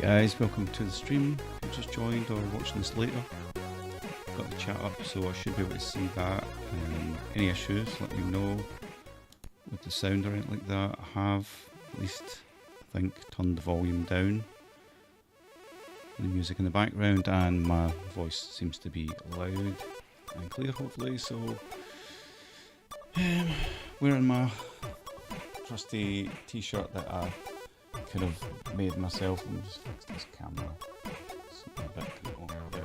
Guys, welcome to the stream. If you just joined or watching this later, got the chat up so I should be able to see that. Any issues, let me know with the sound or anything like that. I have, at least I think, turned the volume down. The music in the background, and my voice seems to be loud and clear hopefully. So wearing my trusty t-shirt that I could have made myself. Let me just fix this camera. It's a bit cool there.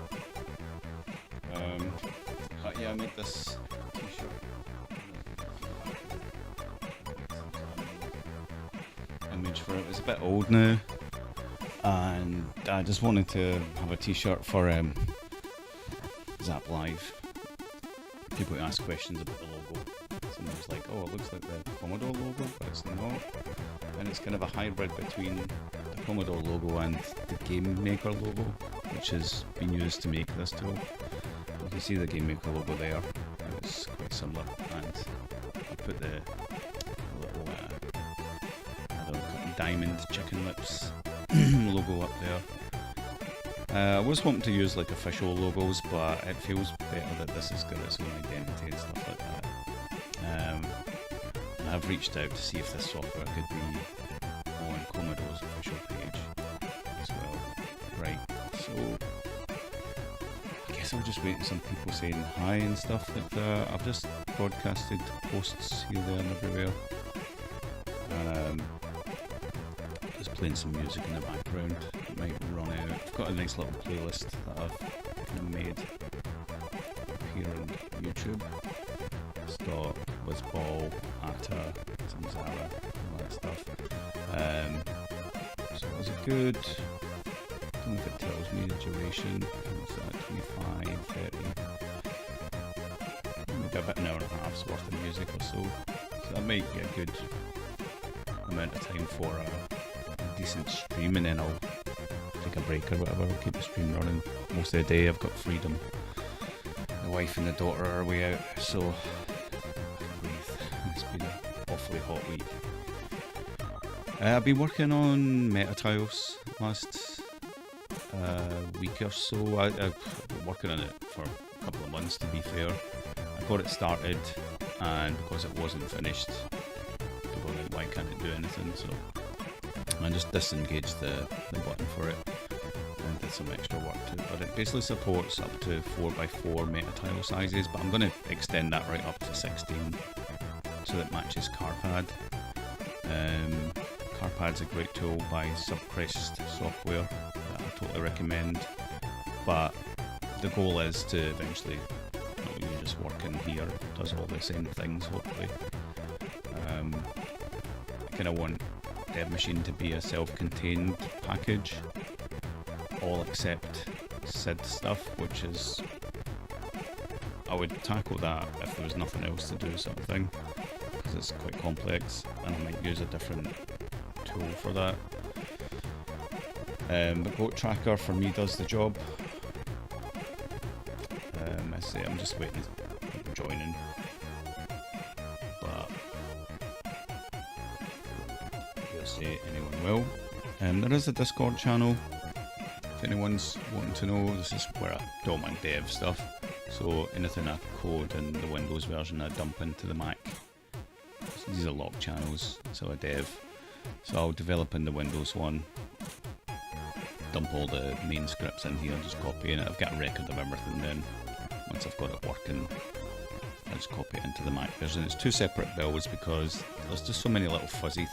But yeah, I made this t-shirt. Image for it. It's a bit old now, and I just wanted to have a t-shirt for Zap Live. People ask questions about the logo. Someone was like, "Oh, it looks like the Commodore logo, but it's not." And it's kind of a hybrid between the Commodore logo and the Game Maker logo, which has been used to make this tool. You can see the Game Maker logo there. It's quite similar, and I put the little diamond chicken lips logo up there. I was hoping to use like official logos, but it feels better that this has got its own identity and stuff like that. I've reached out to see if this software could be on Commodore's official page as well. Right, so I guess I'll just wait for some people saying hi and stuff like that. I've just broadcasted posts here, there and everywhere. And just playing some music in the background. It might run out. I've got a nice little playlist that I've kind of made here on YouTube. It's got Wizzball, Atta, some Zara, all that stuff. So it was a good, I don't know if it tells me the duration, it's at 25, 30. like about an hour and a half's worth of music or so. So that might be a good amount of time for a decent stream, and then I'll take a break or whatever, I'll keep the stream running. Most of the day I've got freedom. The wife and the daughter are way out, so I can breathe. It's been an awfully hot week. I've been working on meta tiles last week or so. I've been working on it for a couple of months, to be fair. I got it started, and because it wasn't finished, people were like, why can't it do anything? So I just disengaged the button for it and did some extra work to it. But it basically supports up to 4x4 meta tile sizes, but I'm going to extend that right up to 16 so that matches Carpad. Carpad's a great tool by Subcrest software that I totally recommend, but the goal is to eventually, you just work in here, it does all the same things hopefully. I kind of want Dev Machine to be a self-contained package, all except SID stuff, which is, I would tackle that if there was nothing else to do, sort of thing, because it's quite complex and I might use a different tool for that. But Goat Tracker for me does the job. I say I'm just waiting for people joining, but you'll see anyone will. There is a Discord channel if anyone's wanting to know. This is where I do all my dev stuff, so anything I code in the Windows version I dump into the Mac. So these are log channels, so a dev. So I'll develop in the Windows one, dump all the main scripts in here, just copy it. I've got a record of everything then. Once I've got it working, I just copy it into the Mac version. It's two separate builds because there's just so many little fussy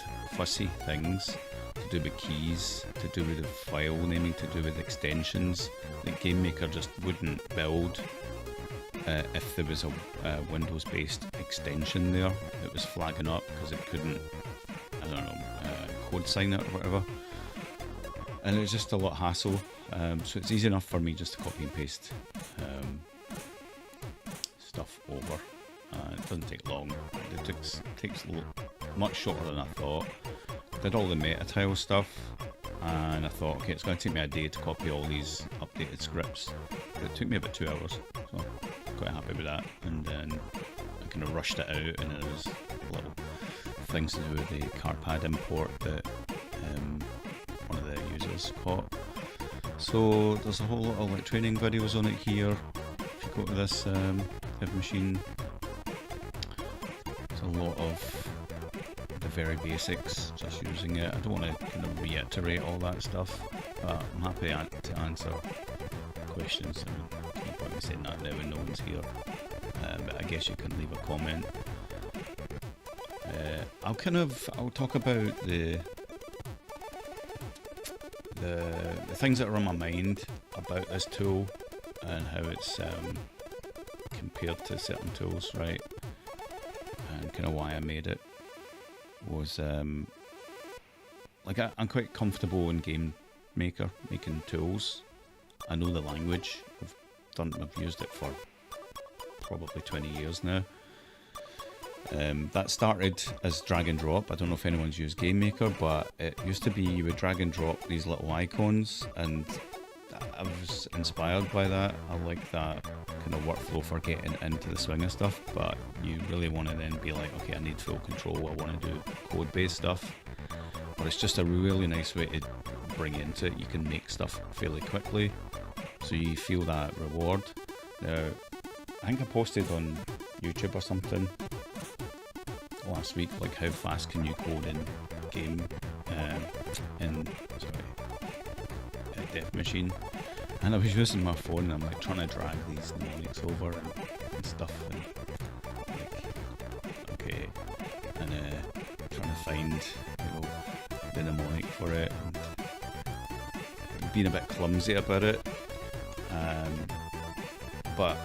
things to do with keys, to do with the file naming, to do with extensions that GameMaker just wouldn't build if there was a Windows-based extension there. It was flagging up because it couldn't, I don't know, code sign it or whatever. And it was just a lot of hassle. So it's easy enough for me just to copy and paste stuff over. It doesn't take long. It takes much shorter than I thought. Did all the meta tile stuff, and I thought, okay, it's going to take me a day to copy all these updated scripts. But it took me about 2 hours, so I'm quite happy with that. And then I kind of rushed it out, and there was little things to do with the Carpad import that one of the users caught. So there's a whole lot of training videos on it here. If you go to this Dev Machine, there's a lot of the very basics, just using it. I don't want to kind of reiterate all that stuff, but I'm happy to answer questions. I mean, there's no point in saying that now when no one's here, but I guess you can leave a comment. I'll talk about the things that are on my mind about this tool and how it's compared to certain tools, right? And kind of why I made it was like I'm quite comfortable in GameMaker making tools. I know the language. I've used it for probably 20 years now. That started as drag and drop. I don't know if anyone's used GameMaker, but it used to be you would drag and drop these little icons, and I was inspired by that. I like that kind of workflow for getting into the swing of stuff, but you really want to then be like, okay, I need full control. I want to do code-based stuff. But it's just a really nice way to bring into it. You can make stuff fairly quickly, so you feel that reward. Now, I think I posted on YouTube or something last week, like how fast can you code in Dev Machine, and I was using my phone and I'm like trying to drag these mnemonics over and stuff, and like, okay, and trying to find, the mnemonic for it, and being a bit clumsy about it, but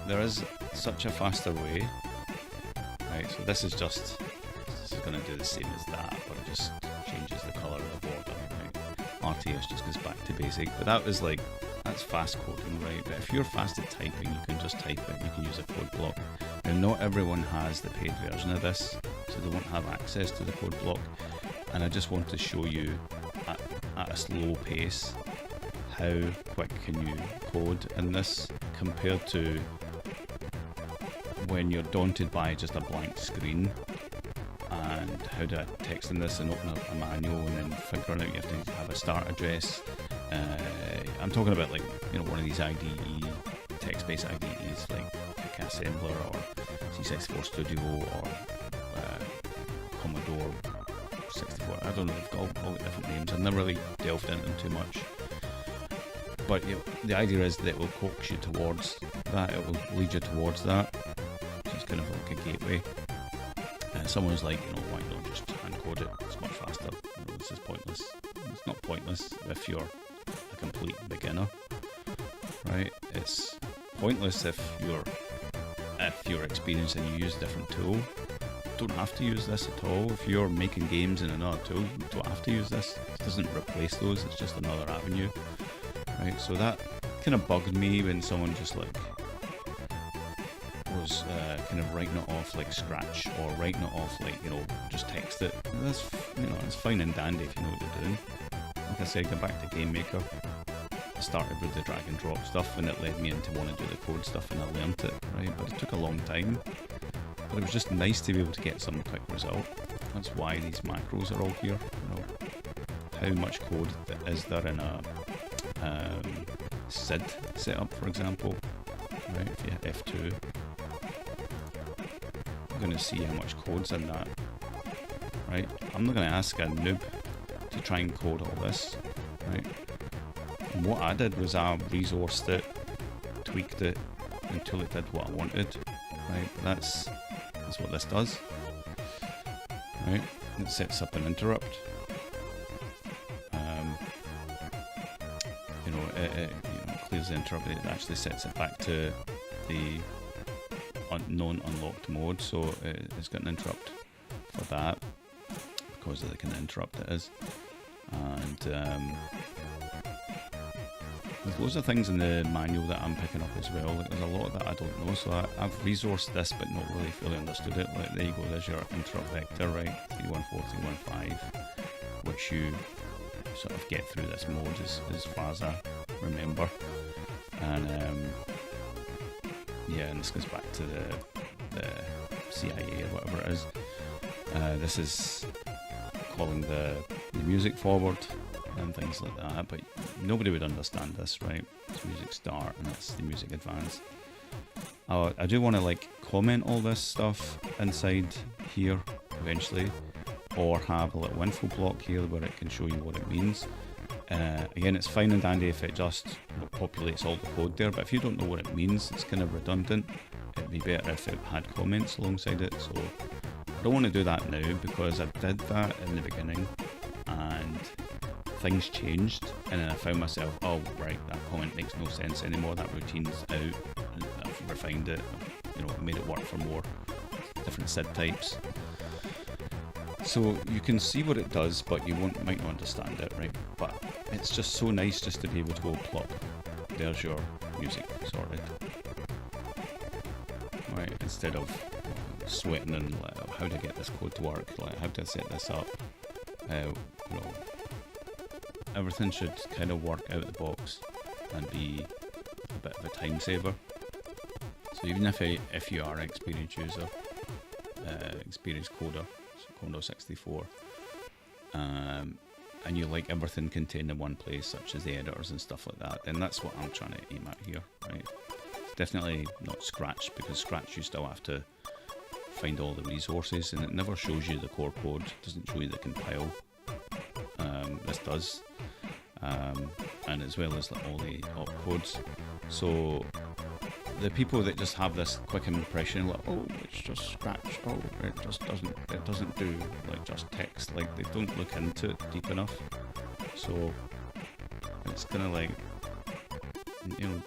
there is such a faster way. Right, so this is going to do the same as that, but it just changes the colour of the border. Right? RTS just goes back to basic, but that's fast coding, right? But if you're fast at typing, you can just type it. You can use a code block. Now, not everyone has the paid version of this, so they won't have access to the code block, and I just want to show you at a slow pace how quick can you code in this compared to when you're daunted by just a blank screen and how to text in this and open up a manual and then figuring out you have to have a start address. I'm talking about like, you know, one of these IDE, text-based IDEs like assembler or C64 Studio or Commodore 64. I don't know, they've got all the different names. I've never really delved into them too much. But you know, the idea is that it will coax you towards that, it will lead you towards that. So it's kind of like a gateway. Someone's like, you know, why not just hand code it? It's much faster. You know, this is pointless. It's not pointless if you're a complete beginner, right? It's pointless if you're experienced and you use a different tool. You don't have to use this at all. If you're making games in another tool, you don't have to use this. It doesn't replace those, it's just another avenue. Right, so that kind of bugged me when someone just like was kind of writing it off like Scratch or writing it off like, you know, just text it. That's, you know, it's fine and dandy if you know what you're doing. Like I said, go back to Game Maker. I started with the drag and drop stuff and it led me into wanting to do the code stuff and I learnt it, right? But it took a long time. But it was just nice to be able to get some quick result. That's why these macros are all here. You know, how much code is there in a SID setup, for example? Right, if you hit F2, you're going to see how much code's in that. Right, I'm not going to ask a noob to try and code all this. Right, and what I did was I resourced it, tweaked it until it did what I wanted. Right, but that's what this does. Right, it sets up an interrupt. It clears the interrupt. It actually sets it back to the non-unlocked mode, so it's got an interrupt for that because of the kind of interrupt it is. And there's loads of things in the manual that I'm picking up as well. Like, there's a lot that I don't know, so I've resourced this but not really fully understood it. Like, there you go, there's your interrupt vector, right? 314, 315, which you sort of get through this mode as far as I remember. And yeah, and this goes back to the CIA or whatever it is. This is calling the music forward and things like that, but nobody would understand this, right? It's music start and that's the music advance. I do want to like comment all this stuff inside here eventually, or have a little info block here where it can show you what it means. Again, it's fine and dandy if it just populates all the code there, but if you don't know what it means, it's kind of redundant. It'd be better if it had comments alongside it, so I don't want to do that now because I did that in the beginning and things changed, and then I found myself, oh right, that comment makes no sense anymore, that routine's out, I've refined it, you know, made it work for more different SID types. So you can see what it does, but you might not understand it, right? But it's just so nice just to be able to go plop. There's your music sorted. Right, instead of sweating and like, how to get this code to work, like how to set this up. You know, everything should kind of work out of the box and be a bit of a time saver. So even if you are an experienced user, experienced coder, Commodore 64, and you like everything contained in one place, such as the editors and stuff like that, then that's what I'm trying to aim at here, right? It's definitely not Scratch, because Scratch you still have to find all the resources, and it never shows you the core code, it doesn't show you the compile. This does, and as well as like, all the opcodes. So the people that just have this quick impression, like, oh, it's just Scratch, oh, it doesn't do like just text, like they don't look into it deep enough. So it's kind of like, you know,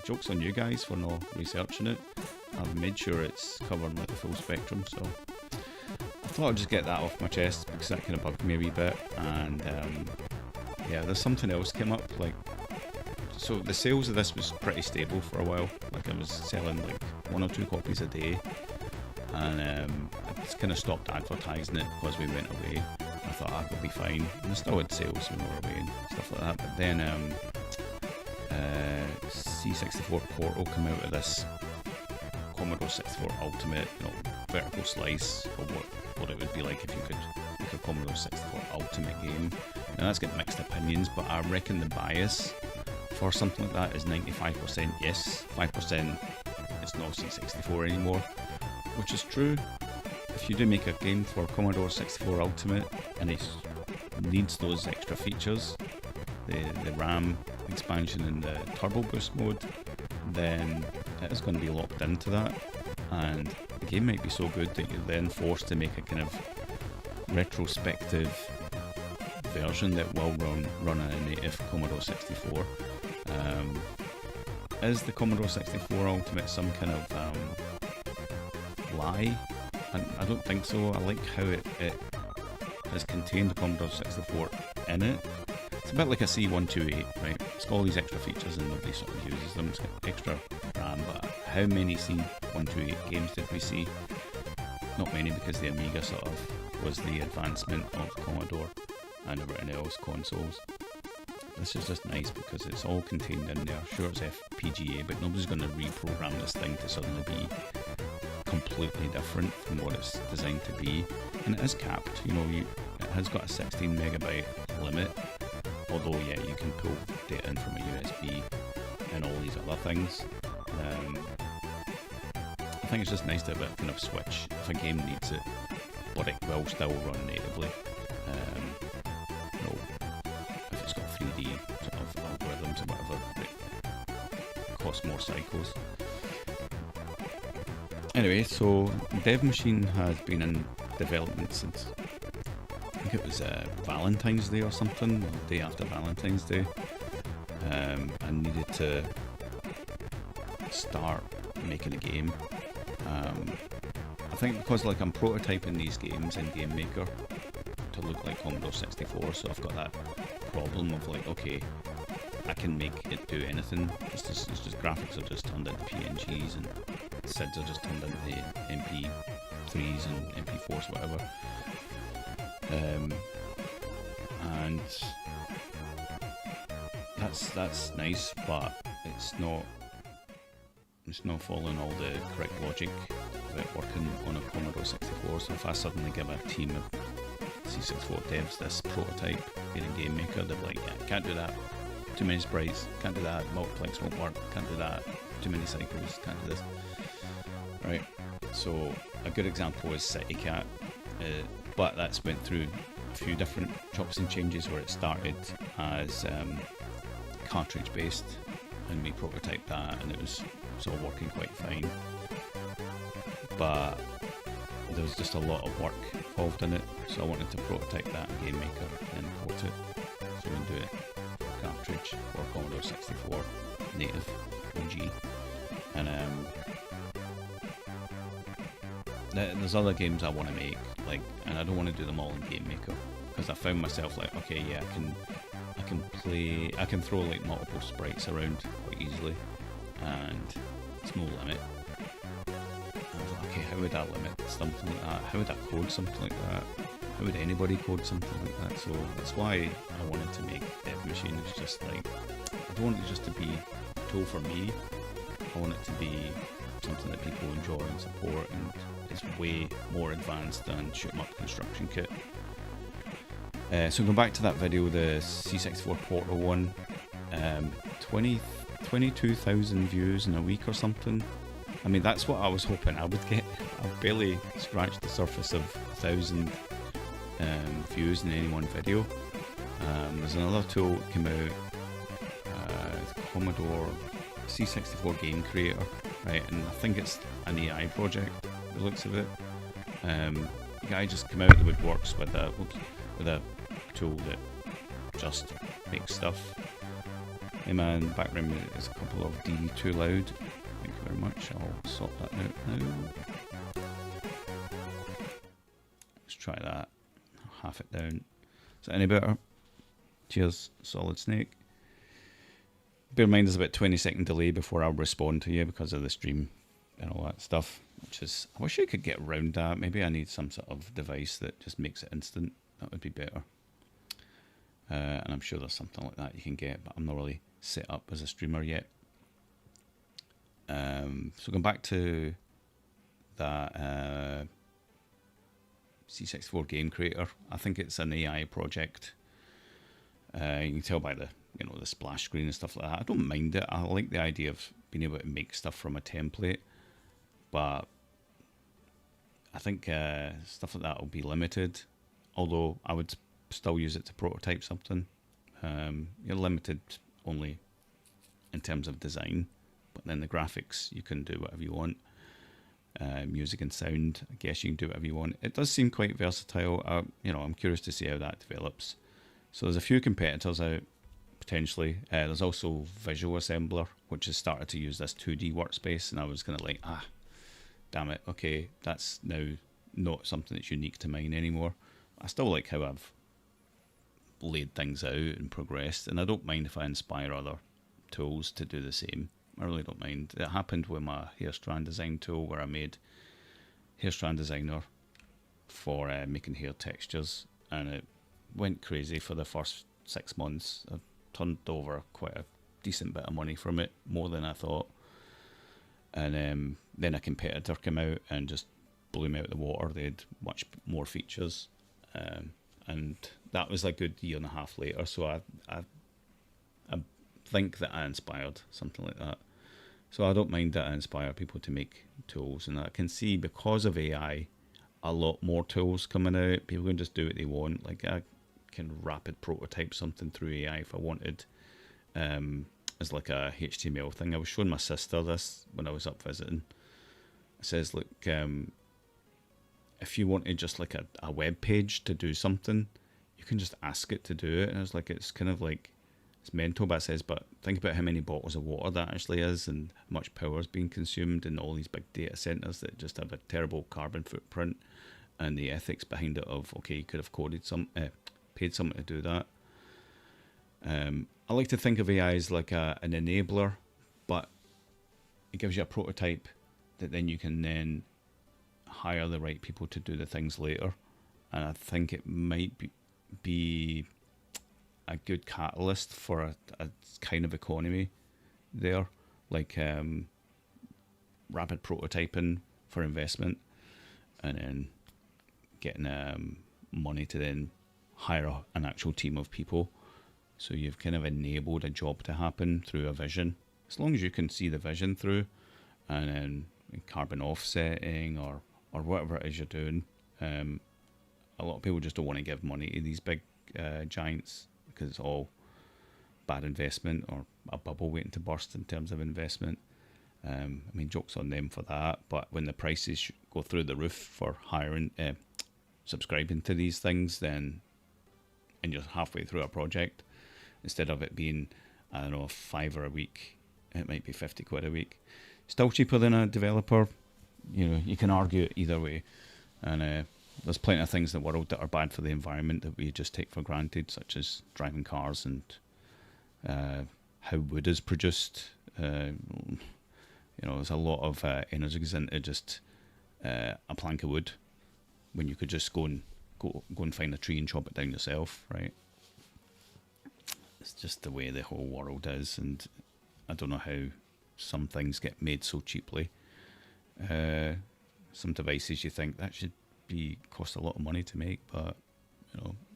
joke's on you guys for not researching it. I've made sure it's covering like the full spectrum, so I thought I'd just get that off my chest because that kind of bugged me a wee bit. And yeah, there's something else came up, like, so the sales of this was pretty stable for a while. Like think I was selling like 1 or 2 copies a day, and I just kind of stopped advertising it because we went away. I thought I could be fine, and I still had sales when we were away and stuff like that. But then C64 Portal came out of this Commodore 64 Ultimate, vertical slice, or what it would be like if you could make a Commodore 64 Ultimate game. Now that's got mixed opinions, but I reckon the bias for something like that is 95% yes, 5% it's not C64 anymore, which is true. If you do make a game for Commodore 64 Ultimate and it needs those extra features, the RAM expansion and the turbo boost mode, then it is going to be locked into that, and the game might be so good that you're then forced to make a kind of retrospective version that will run a native Commodore 64. Is the Commodore 64 Ultimate some kind of lie? I don't think so. I like how it has contained the Commodore 64 in it. It's a bit like a C128, right? It's got all these extra features and nobody sort of uses them. It's got extra RAM, but how many C128 games did we see? Not many, because the Amiga sort of was the advancement of Commodore and everything else consoles. This is just nice because it's all contained in there. Sure, it's FPGA, but nobody's going to reprogram this thing to suddenly be completely different from what it's designed to be. And it is capped, it has got a 16 megabyte limit, although yeah, you can pull data in from a USB and all these other things. I think it's just nice to have a kind of switch if a game needs it, but it will still run natively. If it's got 3D sort of algorithms or whatever, it costs more cycles. Anyway, so Dev Machine has been in development since, I think it was Valentine's Day or something, or the day after Valentine's Day. I needed to start making a game. I think because I'm prototyping these games in Game Maker to look like Commodore 64, so I've got that problem of okay, I can make it do anything. It's just graphics are just turned into PNGs and SIDs are just turned into MP3s and MP4s, whatever. And that's nice, but it's not following all the correct logic about working on a Commodore 64. So if I suddenly give a team of C64 devs this prototype here in Game Maker, they're like, yeah, can't do that. Too many sprites, can't do that. Multiplex won't work, can't do that. Too many cycles, can't do this. Right, so a good example is CityCat, but that's went through a few different chops and changes where it started as cartridge based, and we prototyped that and it was sort of working quite fine, but there was just a lot of work involved in it, so I wanted to prototype that in Game Maker and port it, so we can do it cartridge for Commodore 64 native OG. And there's other games I want to make, and I don't want to do them all in Game Maker, because I found myself okay, yeah, I can throw multiple sprites around quite easily, and it's no limit. And I was like, okay, how would I limit something like that? How would I code something like that? How would anybody code something like that? So that's why I wanted to make Dev Machine. It's just I don't want it just to be a tool for me. I want it to be something that people enjoy and support, and it's way more advanced than shoot 'em up construction kit. So going back to that video, the C64 Portal one, 22,000 views in a week or something. I mean, that's what I was hoping I would get. I've barely scratched the surface of 1,000 views in any one video. There's another tool that came out, Commodore C64 Game Creator, right? And I think it's an AI project, the looks of it. The guy just came out of the woodworks with a tool that just makes stuff. Hey man, background music is a couple of DB too loud. Thank you very much. I'll sort that out now. Let's try that. I'll half it down. Is that any better? Cheers, Solid Snake. bear in mind there's about 20-second delay before I'll respond to you because of the stream and all that stuff, which is, I wish I could get around that. Maybe I need some sort of device that just makes it instant. That would be better. And I'm sure there's something like that you can get, but I'm not really set up as a streamer yet. So going back to that C64 game creator, I think it's an AI project. You can tell by the the splash screen and stuff like that. I don't mind it. I like the idea of being able to make stuff from a template, but I think stuff like that will be limited. Although I would still use it to prototype something. You're limited only in terms of design, but then the graphics you can do whatever you want. Music and sound, I guess you can do whatever you want. It does seem quite versatile. I'm curious to see how that develops. So there's a few competitors out potentially. There's also Visual Assembler, which has started to use this 2D workspace, and I was kind of like, damn it, okay, that's now not something that's unique to mine anymore. I still like how I've laid things out and progressed, and I don't mind if I inspire other tools to do the same. I really don't mind. It happened with my hair strand design tool, where I made hair strand designer for making hair textures, and it went crazy for the first 6 months. I turned over quite a decent bit of money from it, more than I thought. And then a competitor came out and just blew me out of the water. They had much more features, and that was a good year and a half later. So I think that I inspired something like that. So I don't mind that I inspire people to make tools, and I can see, because of AI, a lot more tools coming out. People can just do what they want. Like, I can rapid prototype something through AI if I wanted, as like a HTML thing. I was showing my sister this when I was up visiting. It says, look, if you wanted just like a web page to do something, you can just ask it to do it. And I was like, it's kind of like, it's mental, but it says, but think about how many bottles of water that actually is, and how much power is being consumed in all these big data centers that just have a terrible carbon footprint, and the ethics behind it of, okay, you could have paid someone to do that. I like to think of AI as like an enabler, but it gives you a prototype that then you can then hire the right people to do the things later. And I think it might be a good catalyst for a kind of economy there, like rapid prototyping for investment, and then getting money to then hire an actual team of people. So you've kind of enabled a job to happen through a vision, as long as you can see the vision through, and then carbon offsetting or whatever it is you're doing. A lot of people just don't want to give money to these big giants, because it's all bad investment, or a bubble waiting to burst in terms of investment. I mean, joke's on them for that, but when the prices go through the roof for hiring, subscribing to these things, then, and you're halfway through a project, instead of it being, I don't know, £5 a week, it might be 50 quid a week. Still cheaper than a developer. You can argue it either way. And there's plenty of things in the world that are bad for the environment that we just take for granted, such as driving cars and how wood is produced. There's a lot of energy goes into just a plank of wood, when you could just go and find a tree and chop it down yourself, right? It's just the way the whole world is, and I don't know how some things get made so cheaply. Some devices you think that should cost a lot of money to make, but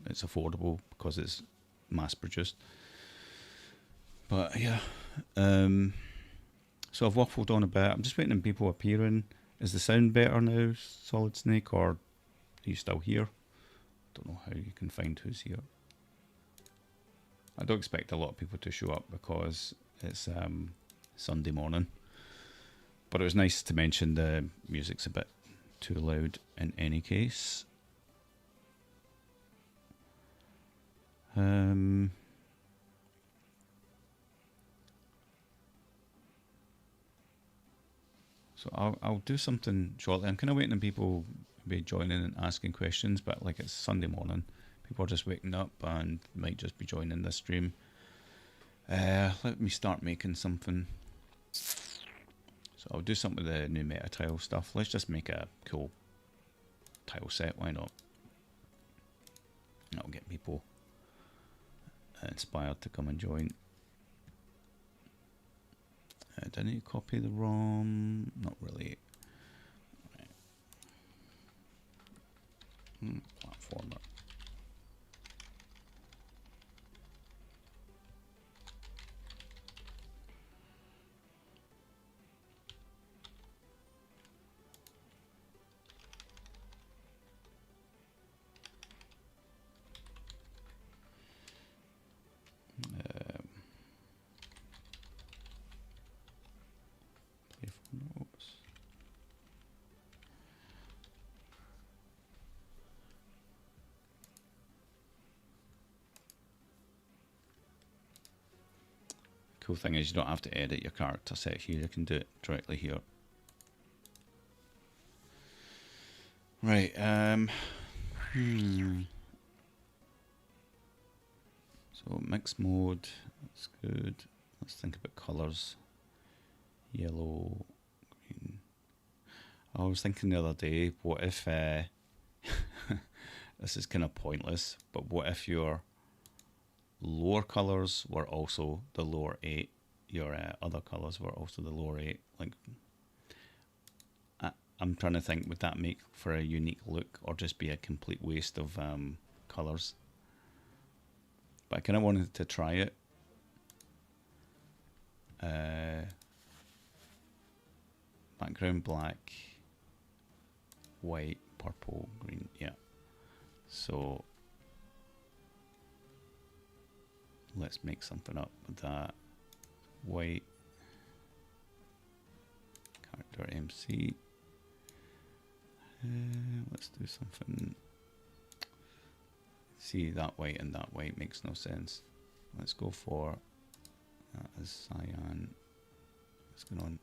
it's affordable because it's mass produced. But yeah, so I've waffled on a bit. I'm just waiting on people appearing. Is the sound better now, Solid Snake, or are you still here? Don't know how you can find who's here. I don't expect a lot of people to show up because it's Sunday morning. But it was nice to mention the music's a bit too loud in any case. So I'll do something shortly. I'm kind of waiting on people to be joining and asking questions, but like, it's Sunday morning, people are just waking up and might just be joining this stream. Let me start making something. So I'll do something with the new meta tile stuff. Let's just make a cool tile set, why not? That'll get people inspired to come and join. Did I need to copy the ROM? Not really. Right. Platformer. Cool thing is you don't have to edit your character set here, you can do it directly here. Right, so mix mode, that's good. Let's think about colours. Yellow, green. I was thinking the other day, what if, this is kind of pointless, but what if your lower colours were also the lower 8, your other colours were also the lower 8? Like, I'm trying to think, would that make for a unique look or just be a complete waste of colours? But I kind of wanted to try it. Background black, white, purple, green, yeah. So let's make something up with that. White, character MC. Let's do something. See, that white and that white makes no sense. Let's go for that as cyan. What's going on?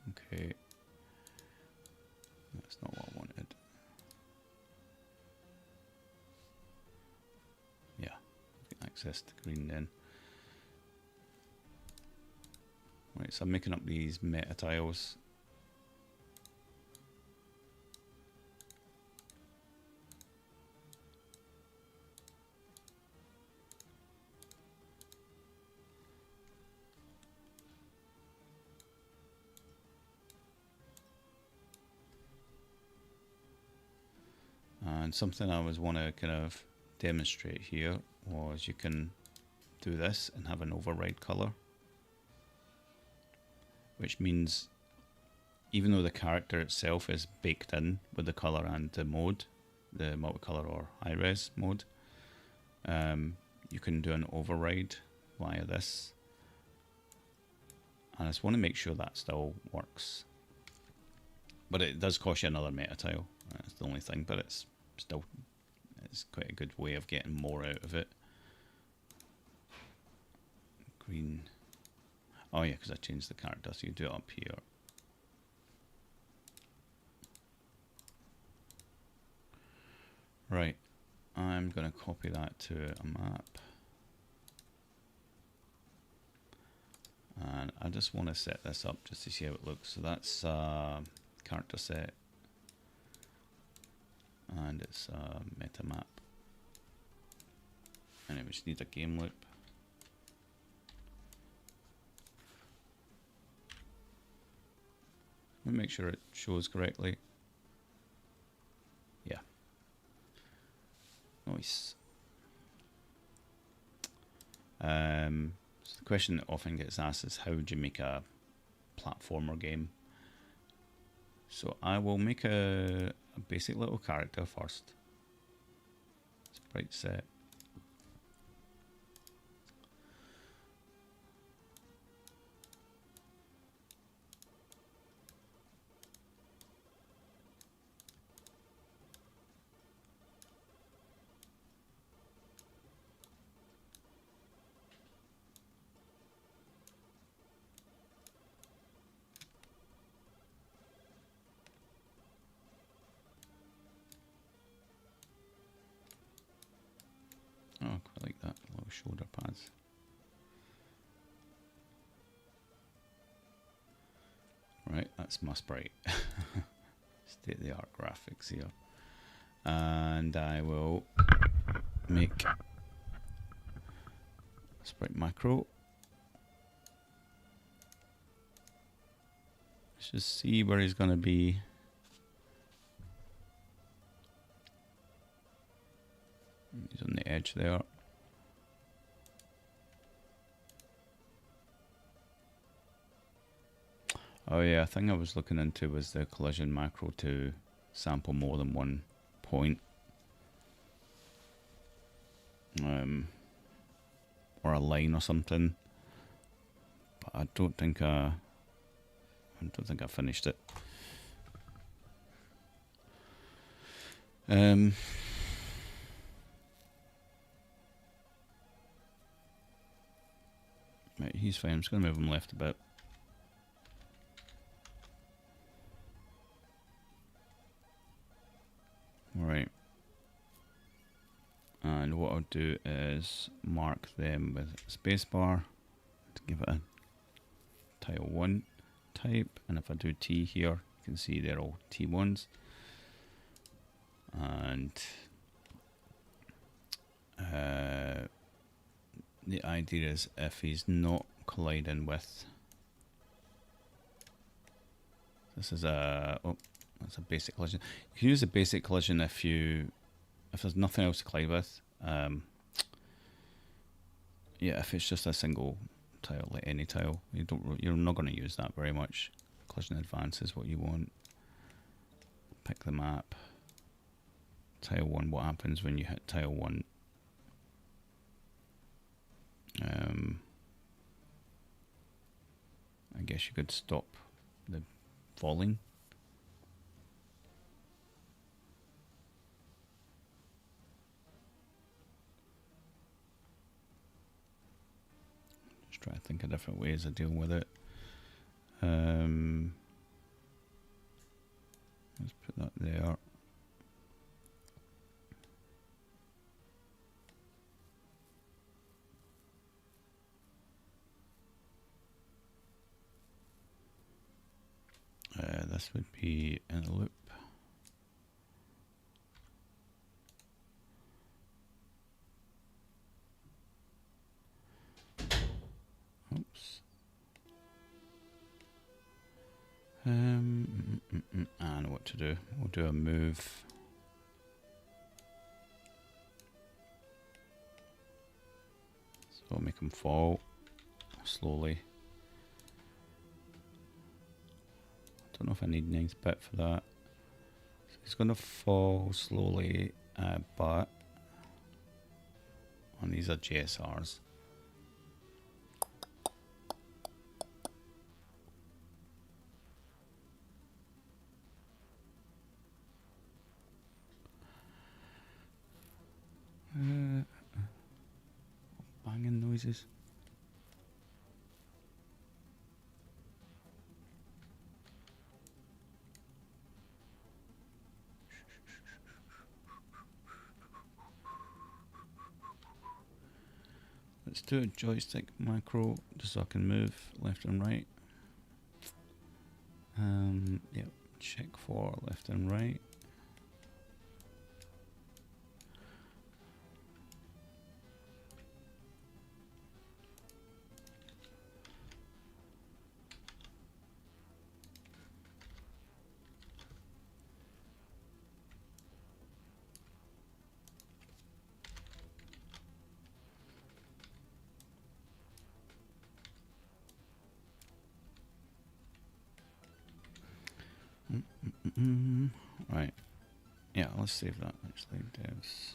Okay. That's not what I wanted. Yeah, access to green then. Right, so I'm making up these meta tiles. And something I was want to kind of demonstrate here was you can do this and have an override color, which means even though the character itself is baked in with the color and the mode, the multicolor or high res mode, you can do an override via this. And I just want to make sure that still works. But it does cost you another meta tile. That's the only thing, but it's still, it's quite a good way of getting more out of it. Green. Oh yeah, because I changed the character, so you do it up here. Right, I'm going to copy that to a map. And I just want to set this up just to see how it looks. So that's character set. And it's a meta map. And we just need a game loop. Let me make sure it shows correctly. Yeah. Nice. So the question that often gets asked is how would you make a platformer game? So I will make a basic little character first. Sprite set. I quite like that, little shoulder pads. Right, that's my sprite. State-of-the-art graphics here. And I will make sprite macro. Let's just see where he's going to be. He's on the edge there. Oh yeah, a thing I was looking into was the collision macro to sample more than one point. Or a line or something. But I don't think I finished it. Right, he's fine. I'm just going to move him left a bit. Alright. And what I'll do is mark them with spacebar to give it a tile 1 type. And if I do T here, you can see they're all T1s. And the idea is if he's not colliding with, this is a, oh, that's a basic collision. You can use a basic collision if there's nothing else to collide with. Yeah, if it's just a single tile, like any tile, you're not going to use that very much. Collision advance is what you want. Pick the map. Tile 1, what happens when you hit tile 1? I guess you could stop the falling. Just try to think of different ways of dealing with it. Let's put that there. This would be in a loop. Oops. I know what to do. We'll do a move. So we'll make him fall slowly. Don't know if I need ninth bit for that. So he's going to fall slowly, but and these are JSRs. Banging noises. Let's do a joystick macro just so I can move left and right. Yep, check for left and right. Right. Yeah, let's save that actually. Devs.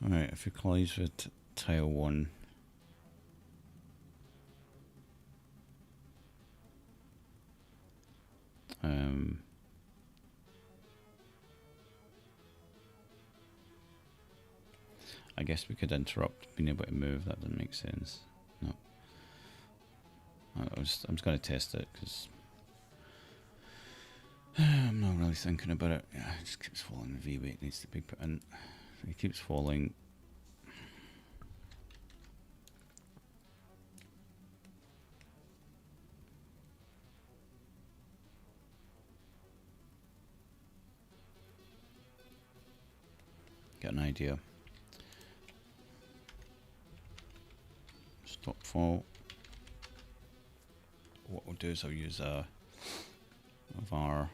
Alright, if it collides with tile 1, I guess we could interrupt being able to move. That doesn't make sense. No. I'm just going to test it because I'm not really thinking about it. Yeah, it just keeps falling. The V-weight needs to be put in. It keeps falling. Get an idea. Stop fall. What we'll do is I'll use a var.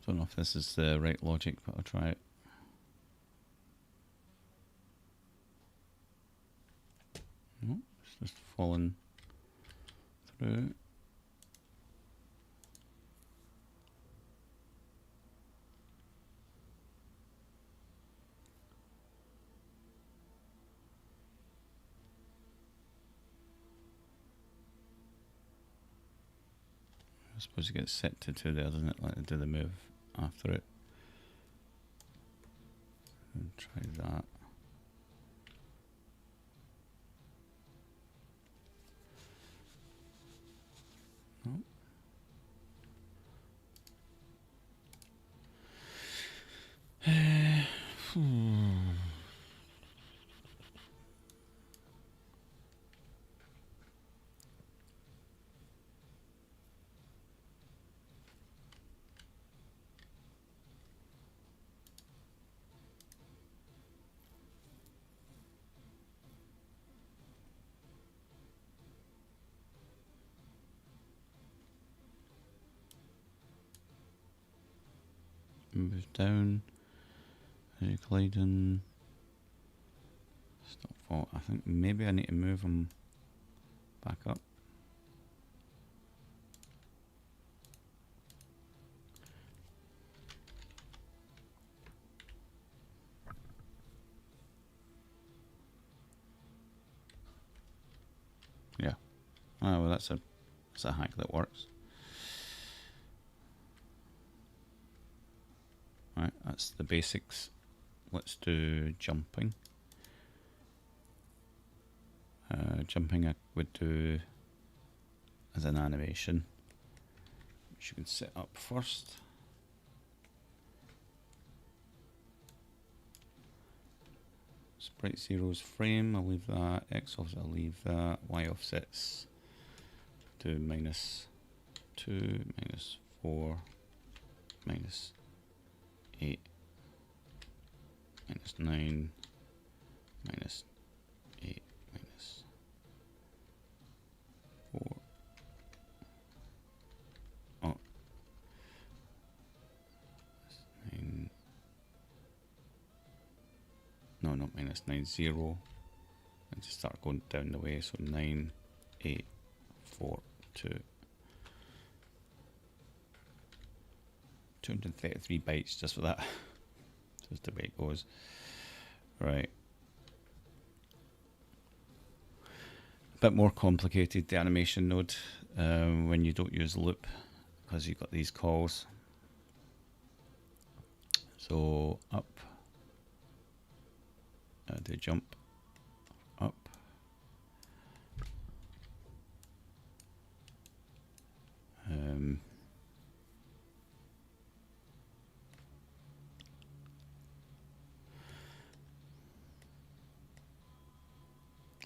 Don't know if this is the right logic, but I'll try it. No, it's just falling through. I suppose it gets set to 2 there, doesn't it? Like do the move after it. And try that. No. Move down. As you glide in. Stop fall. I think maybe I need to move them back up. Yeah. Oh well, that's a hack that works. Right, that's the basics. Let's do jumping. Jumping I would do as an animation, which you can set up first. Sprite zeros frame, I'll leave that. X offset, I'll leave that. Y offsets to -2, -4, -8, -9, -8, -4. Oh, 9. No, not -9, 0. And just start going down the way. So 9, 8, 4, 2. 233 bytes just for that. Just the way it goes. Right. A bit more complicated, the animation node, when you don't use loop, because you've got these calls. So up, the jump up.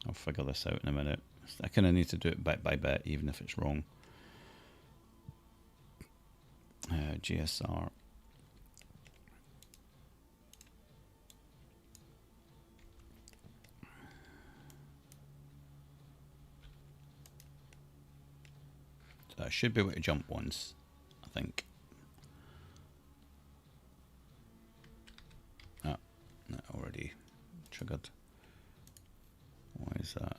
I'll figure this out in a minute. I kind of need to do it bit by bit, even if it's wrong. GSR. So I should be able to jump once, I think. Ah, that already triggered. Why is that?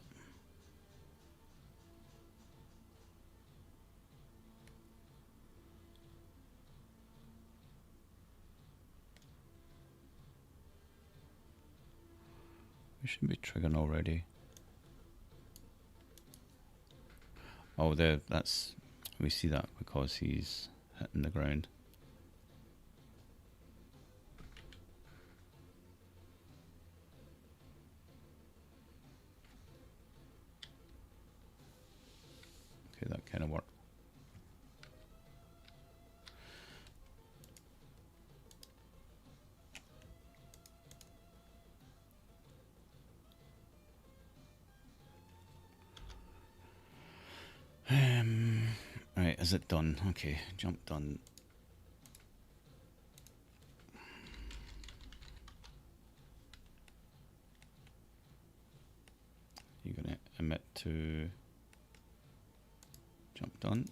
We should be triggering already. Oh, there. That's, we see that because he's hitting the ground. Okay, that kind of worked. Right, is it done? Okay, jump done. You're gonna emit to jump done.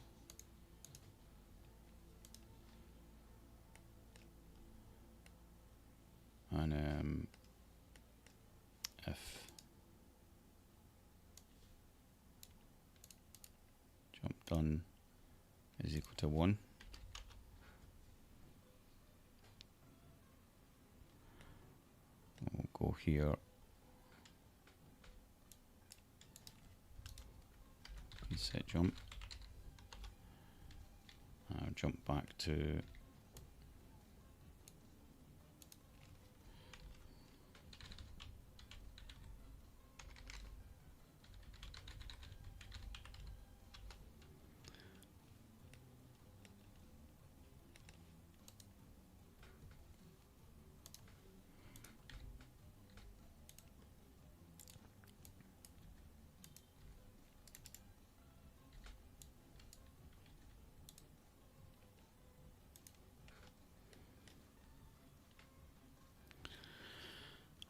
And if jump done is equal to 1, we'll go here, reset jump, jump back to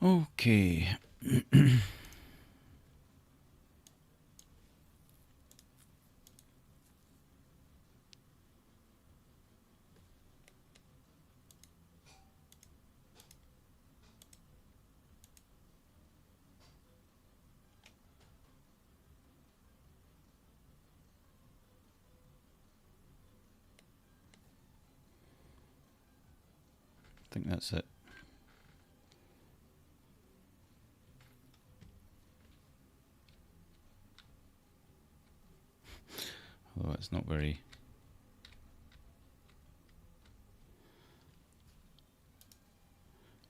okay. I think that's it. Although it's not very.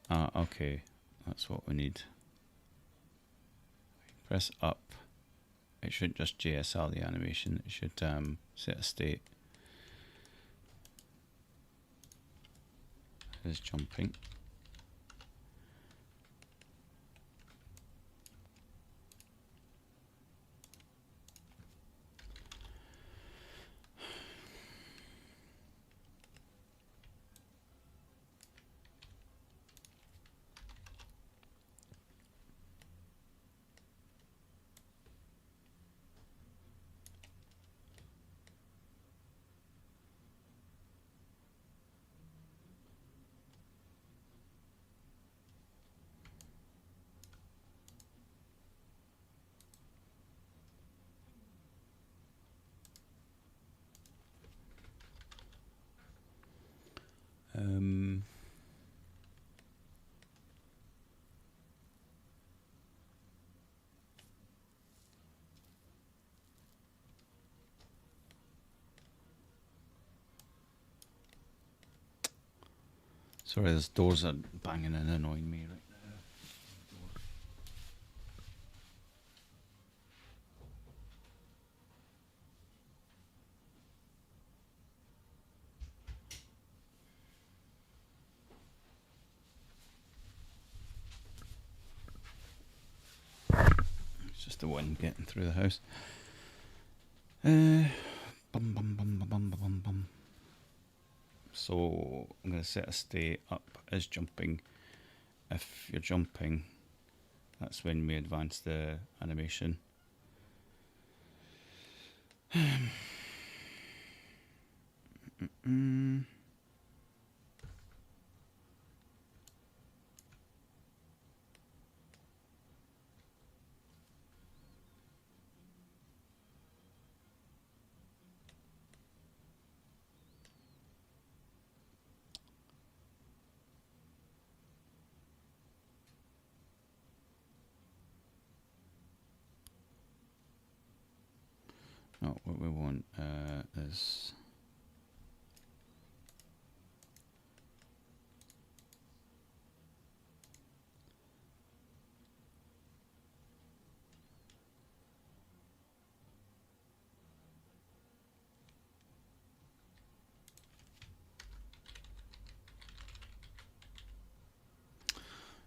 Ah, okay. That's what we need. Press up. It shouldn't just JSR the animation. It should set a state. It is jumping. Sorry, those doors are banging and annoying me right now. It's just the wind getting through the house. Bum, bum, bum, bum, bum, bum, bum. So I'm going to set a state up as jumping. If you're jumping, that's when we advance the animation. No, what we want is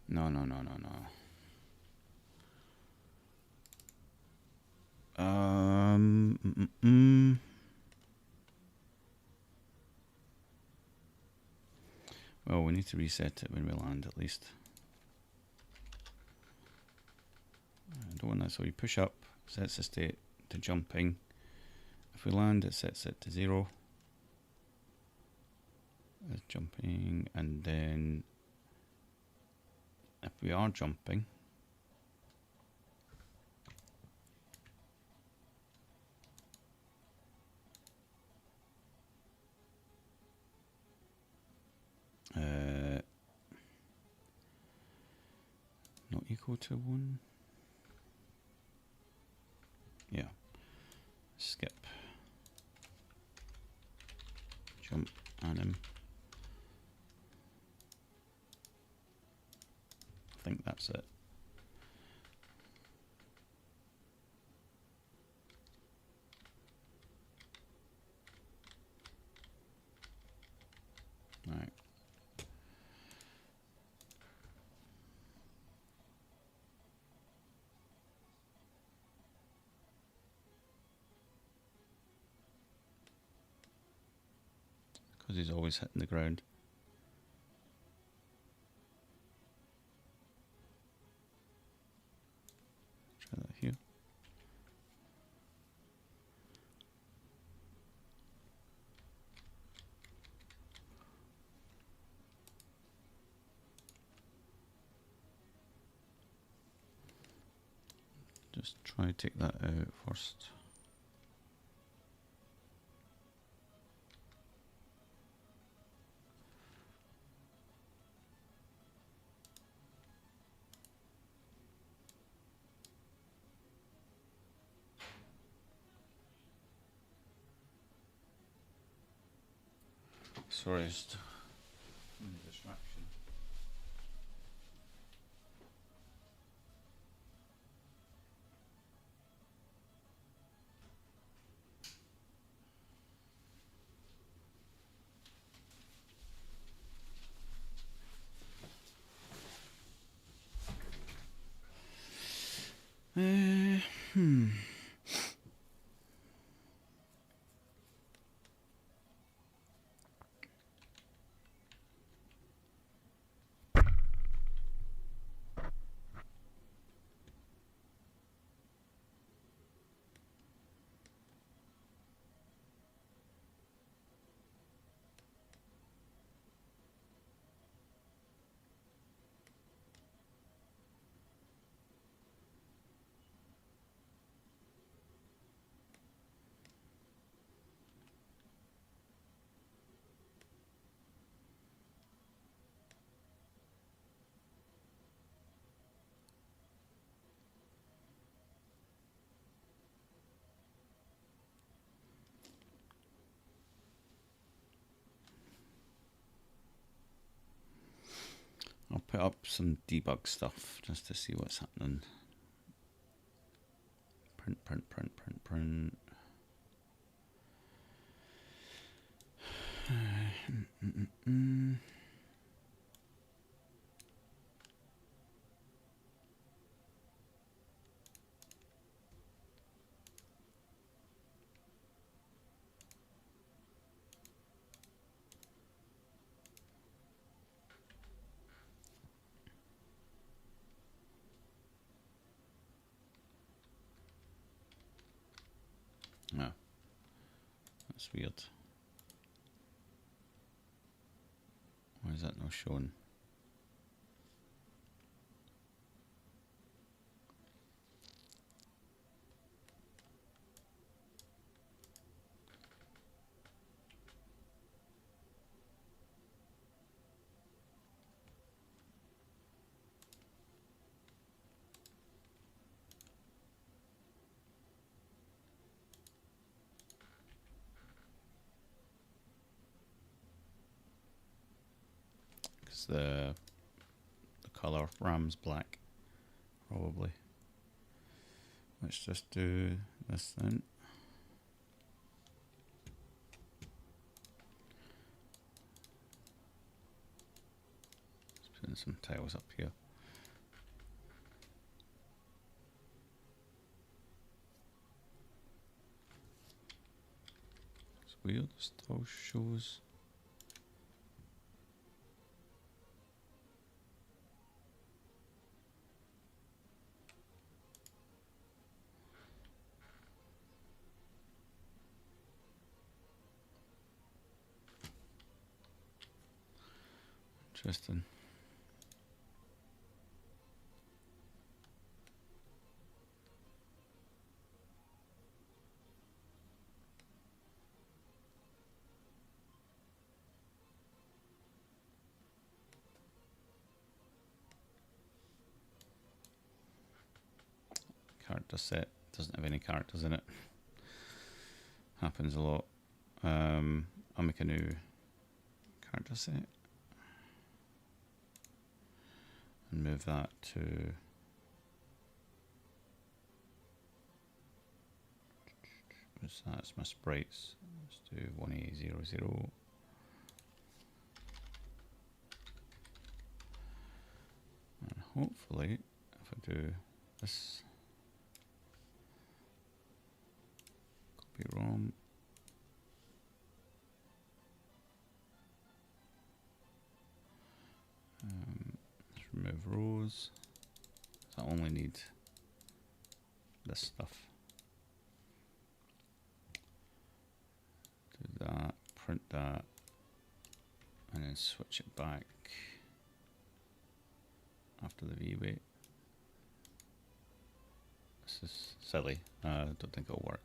no. Well, we need to reset it when we land at least. I don't want that, so you push up, sets the state to jumping. If we land, it sets it to 0. That's jumping, and then if we are jumping, not equal to 1. Yeah. Skip. Jump anim. I think that's it. Right. Because he's always hitting the ground. Try that here. Just try to take that out first. Sorry, just distraction. put up some debug stuff just to see what's happening. Print, print, print, print, print. No, that's weird. Why is that not shown? Because the color RAM's black, probably. Let's just do this then. Let's put in some tiles up here. It's weird, it still shows. Interesting. Character set doesn't have any characters in it. Happens a lot. I'll make a new character set and move that to what's that? It's my sprites. Let's do 1800. And hopefully, if I do this, copy ROM. Let's remove rows. So I only need this stuff. Do that, print that, and then switch it back after the V-wait. This is silly. I don't think it'll work.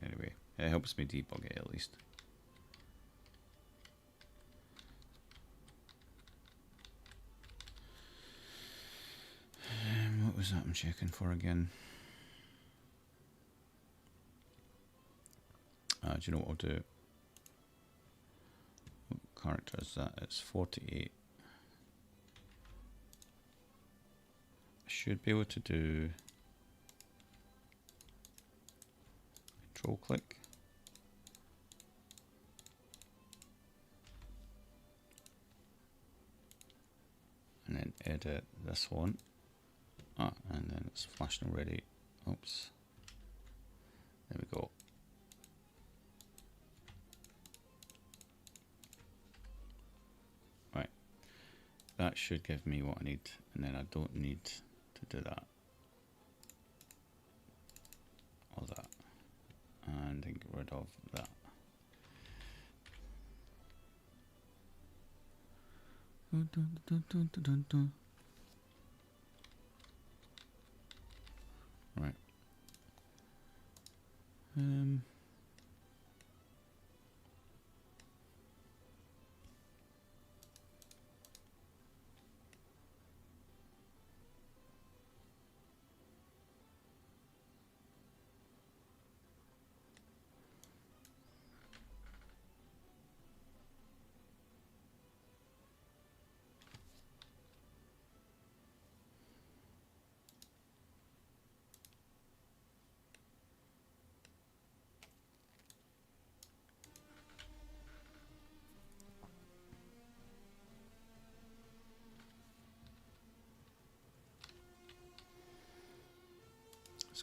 Anyway, it helps me debug it at least. What was that I'm checking for again? Do you know what I'll do? What character is that? It's 48. I should be able to do control click. And then edit this one. And then it's flashing already. Oops. There we go. Right. That should give me what I need. And then I don't need to do that. Or that. And then get rid of that. Right.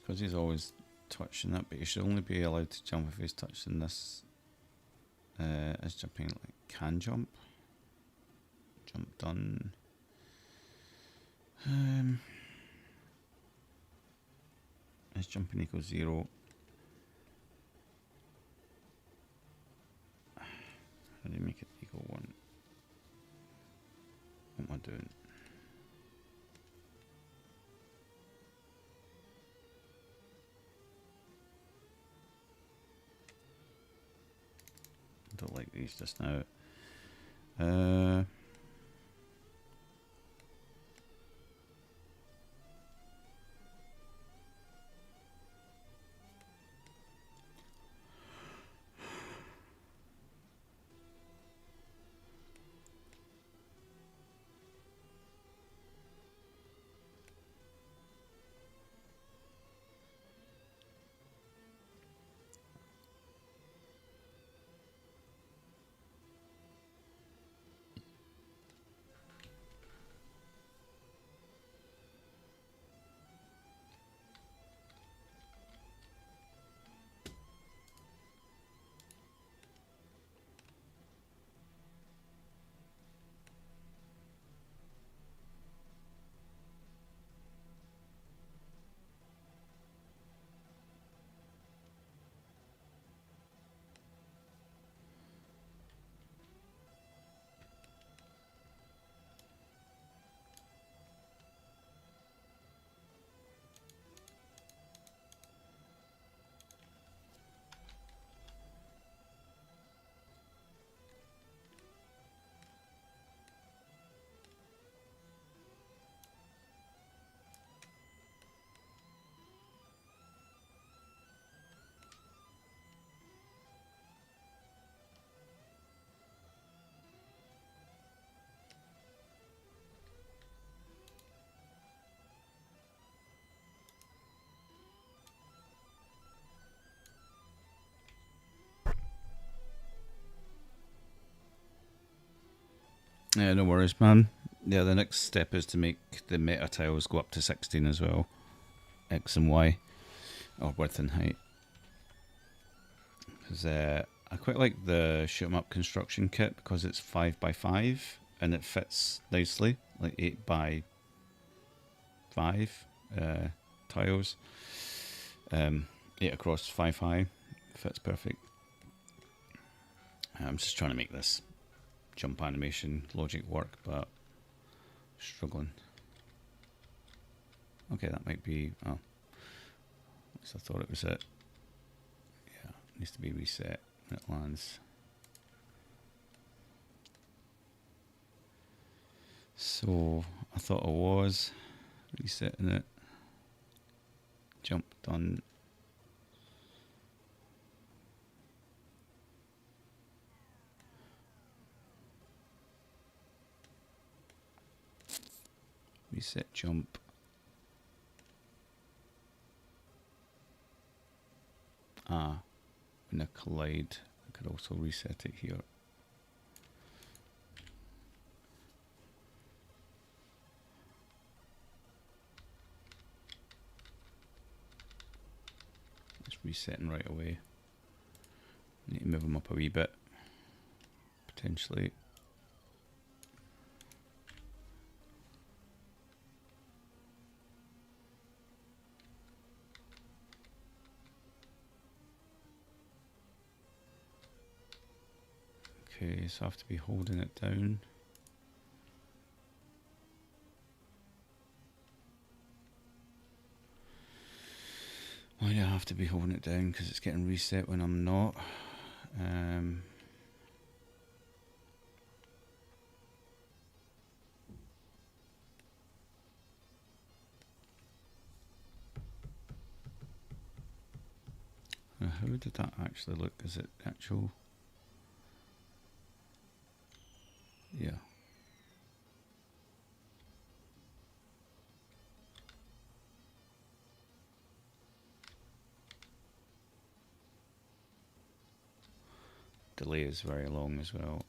because he's always touching that, but you should only be allowed to jump if he's touching this. Is jumping like can jump? Jump done. Is jumping equals 0? How do you make it equal 1? What am I doing? I don't like these just now. Yeah, no worries, man. Yeah, the next step is to make the meta tiles go up to 16 as well. X and Y, or width and height. Because I quite like the shoot 'em up construction kit because it's 5x5 and it fits nicely, like 8x5 tiles. 8 across 5 high, fits perfect. I'm just trying to make this jump animation logic work, but struggling. Okay, that might be, oh, at least I thought it was it. Yeah, it needs to be reset when it lands. So I thought I was resetting it. Jump done. Reset jump. Ah, when I collide, I could also reset it here. It's resetting right away. Need to move them up a wee bit, potentially. Okay, so I have to be holding it down. Why do I have to be holding it down? Because it's getting reset when I'm not. How did that actually look? Is it actual? Yeah. Delay is very long as well.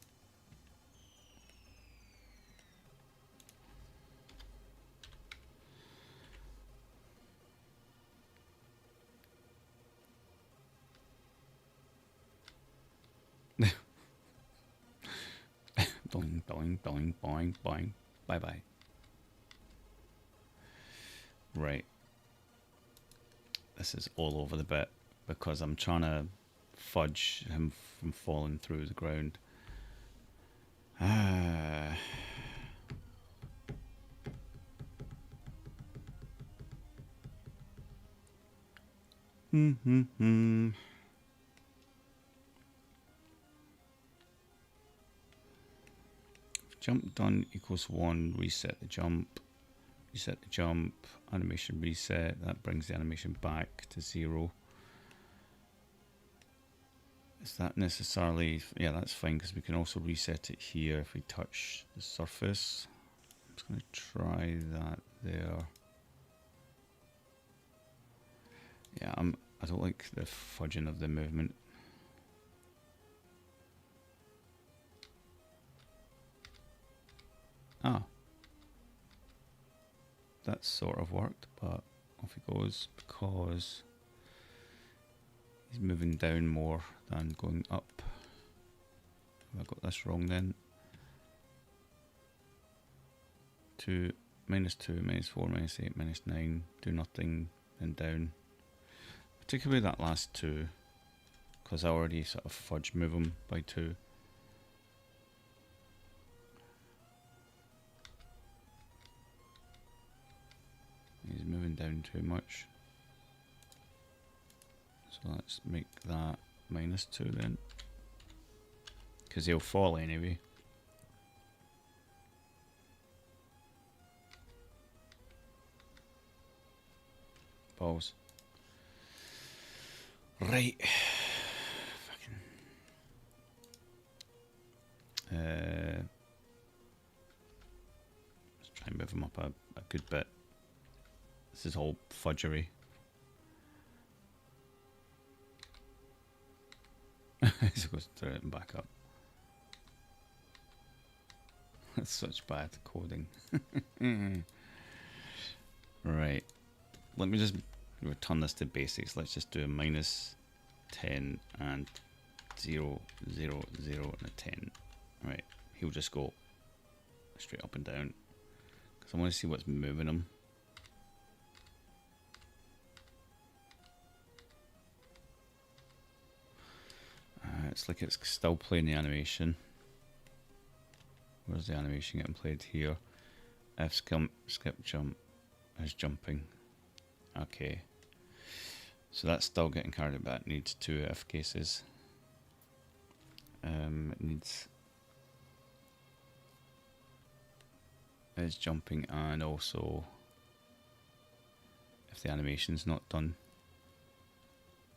Boing, boing, boing, boing, boing. Bye bye. Right. This is all over the bit because I'm trying to fudge him from falling through the ground. Jump done equals 1, reset the jump, animation reset, that brings the animation back to 0. Is that necessarily, yeah, that's fine because we can also reset it here if we touch the surface. I'm just going to try that there. Yeah, I don't like the fudging of the movement. Ah, that sort of worked, but off he goes because he's moving down more than going up. Have I got this wrong then? 2, -2, -4, -8, -9, do nothing, then down. Particularly that last 2, because I already sort of fudge move him by 2. He's moving down too much. So let's make that -2 then. Because he'll fall anyway. Balls. Right. Fucking. Let's try and move him up a good bit. This is all fudgery. He goes through it and back up. That's such bad coding. Right. Let me just return this to basics. Let's just do a -10 and 0, 0, 0 and a 10. Right. He'll just go straight up and down. Because I want to see what's moving him. It's like it's still playing the animation. Where's the animation getting played here? F skip jump is jumping. Okay. So that's still getting carried, but it needs 2 F cases. It needs is jumping and also if the animation's not done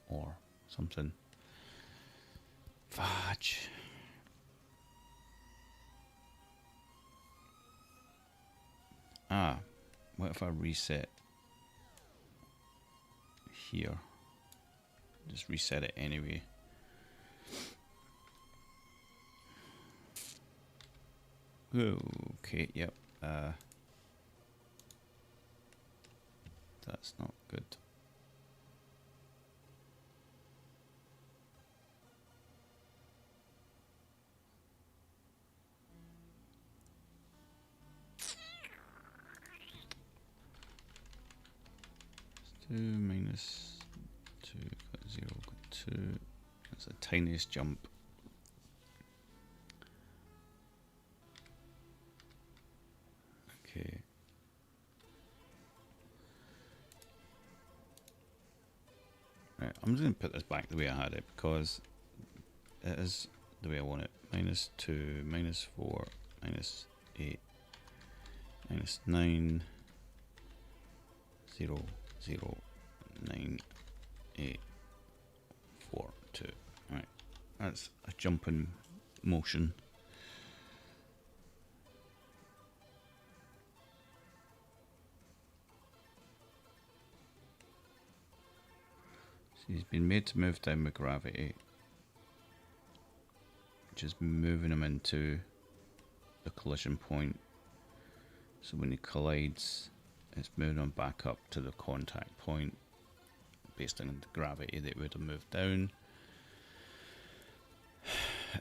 or something. Fudge. Ah, what if I reset here? Just reset it anyway. Okay, yep. That's not good. -2 got 0 got 2. That's the tiniest jump. Okay. Right, I'm just going to put this back the way I had it because it is the way I want it. -2, -4, -8, -9, 0, 0, 9, 8, 4, 2. Right, that's a jumping motion. So he's been made to move down with gravity, which is moving him into the collision point. So when he collides, it's moving him back up to the contact point based on the gravity that would have moved down.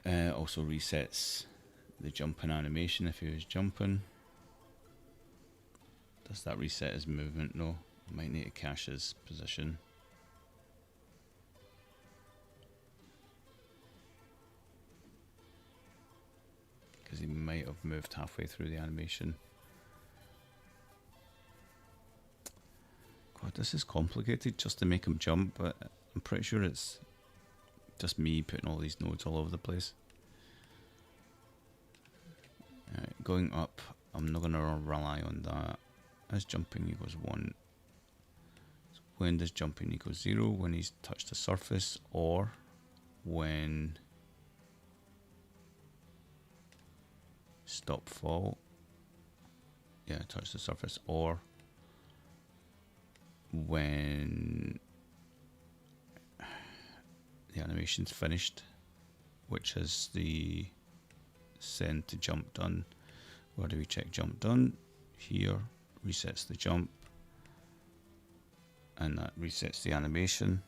Also resets the jumping animation if he was jumping. Does that reset his movement? No. Might need to cache his position. Because he might have moved halfway through the animation. God, this is complicated just to make him jump, but I'm pretty sure it's just me putting all these nodes all over the place. Going up, I'm not going to rely on that. As jumping equals 1. So when does jumping equals 0? When he's touched the surface, or when stop fall. Yeah, touch the surface, or when the animation's finished, which is the send to jump done. Where do we check jump done? Here, resets the jump, and that resets the animation.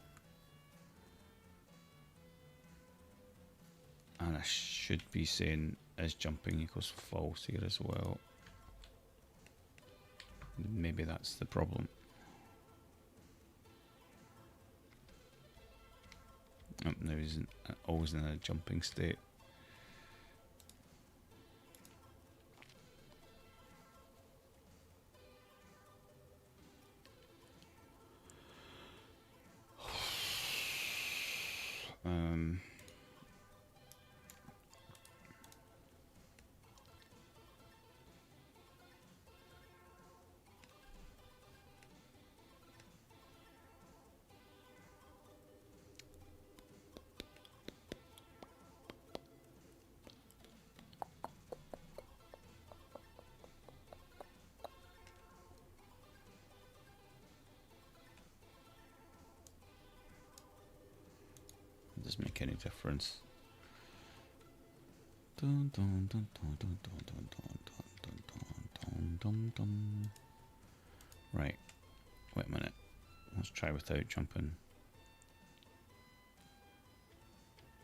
And I should be saying as jumping equals false here as well. Maybe that's the problem. Now he's always in a jumping state. Does make any difference? Dun, dun, dun, dun, dun, dun, dun, dun, dun, dun, dun, dun. Right, wait a minute. Let's try without jumping.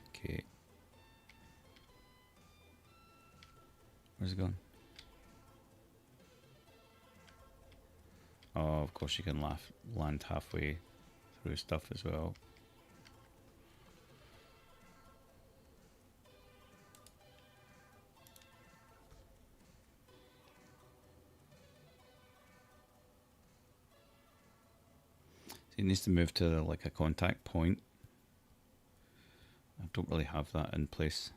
Okay. Where's it gone? Oh, of course you can land halfway through stuff as well. It needs to move to like a contact point. I don't really have that in place.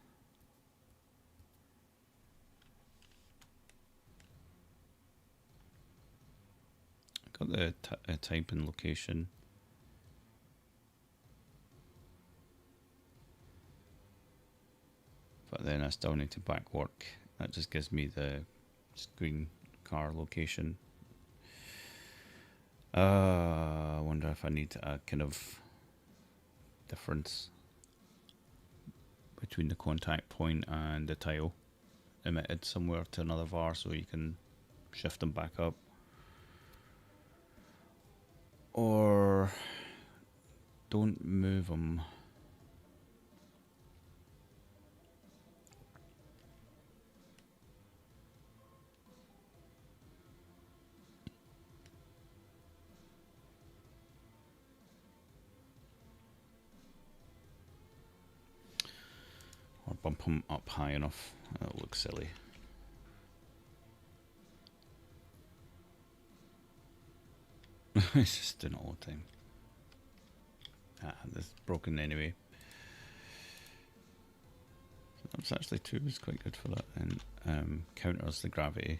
I got the type and location. But then I still need to back work. That just gives me the screen car location. I wonder if I need a kind of difference between the contact point and the tile emitted somewhere to another var so you can shift them back up. Or don't move them. Or bump them up high enough. That'll look silly. It's just doing it all the time. This is broken anyway. So that's actually 2 is quite good for that. And counters the gravity.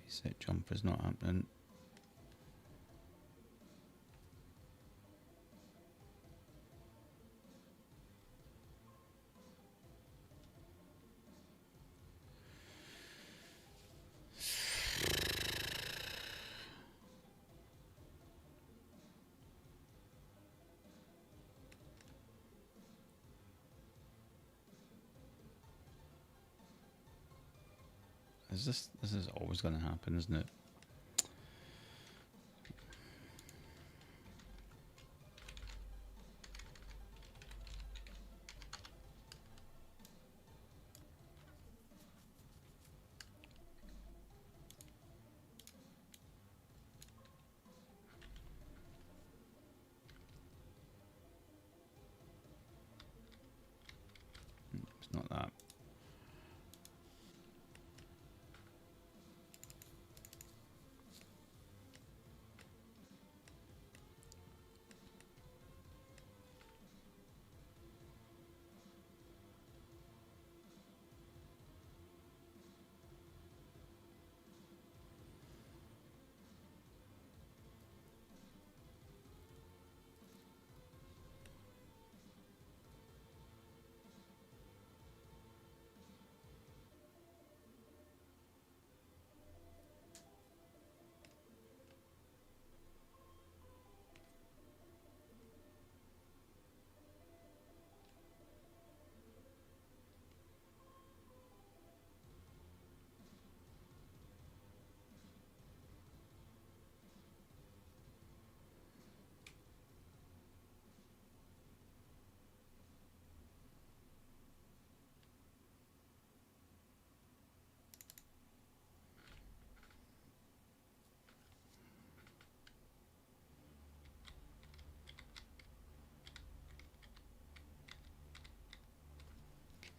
Reset jump is not happening. This is always going to happen, isn't it?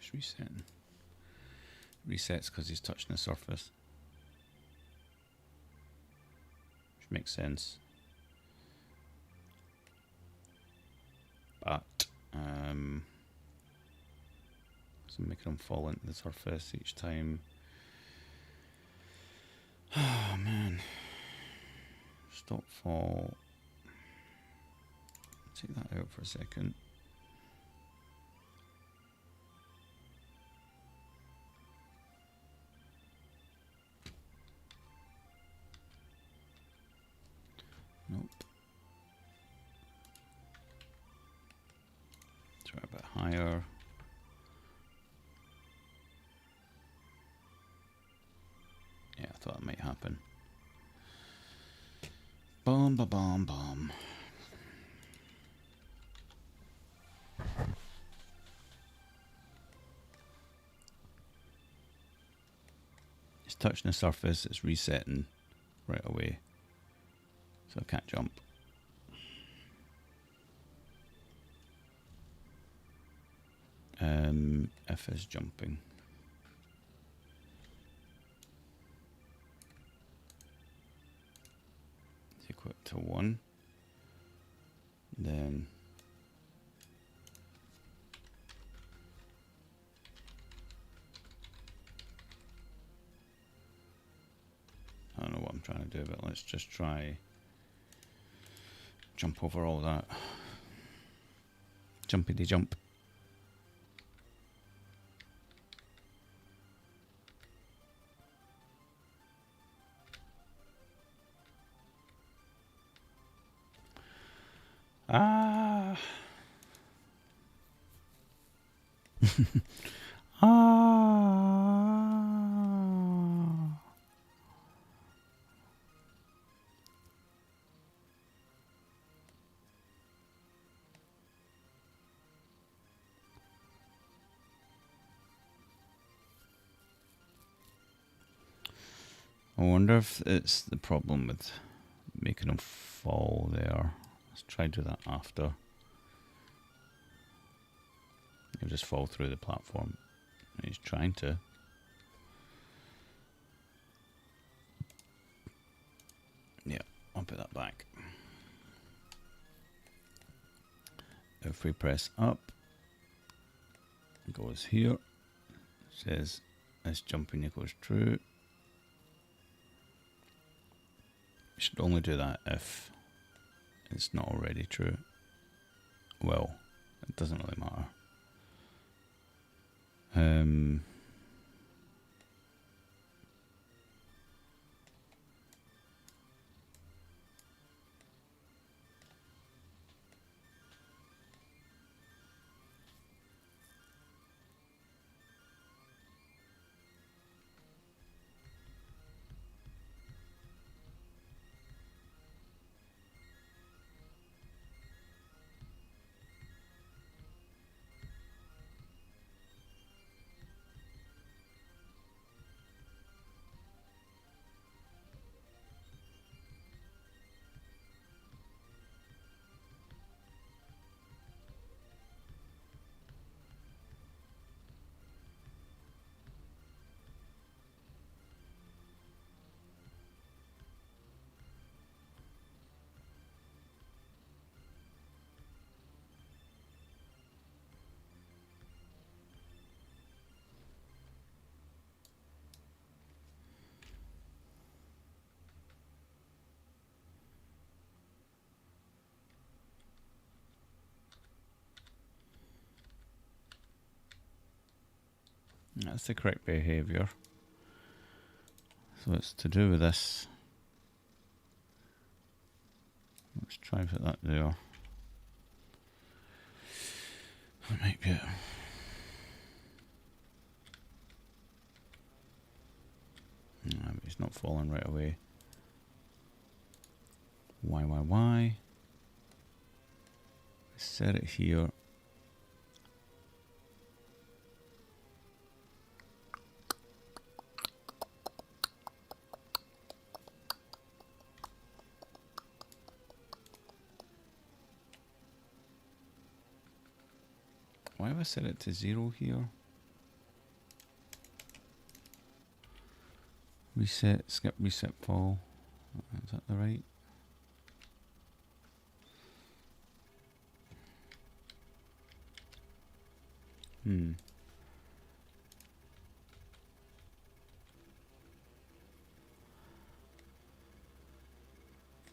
It's resetting. Resets because he's touching the surface. Which makes sense. But so making him fall into the surface each time. Oh man. Stop fall. Take that out for a second. Nope. Try a bit higher. Yeah, I thought that might happen. Boom, ba boom, boom. It's touching the surface, it's resetting right away. So I can't jump. F is jumping. Equal to 1. Then I don't know what I'm trying to do, but let's just try jump over all that. Jumpity jump. Ah. Ah. I wonder if it's the problem with making him fall there. Let's try to do that after. He'll just fall through the platform. He's trying to. Yeah, I'll put that back. If we press up, it goes here. It says this jumping equals true. You should only do that if it's not already true. Well, it doesn't really matter. That's the correct behavior. So it's to do with this. Let's try put that there. That might be it. No, but it's not falling right away. Why? Set it here. Why have I set it to 0 here? Reset, skip, reset, fall. Is that the right?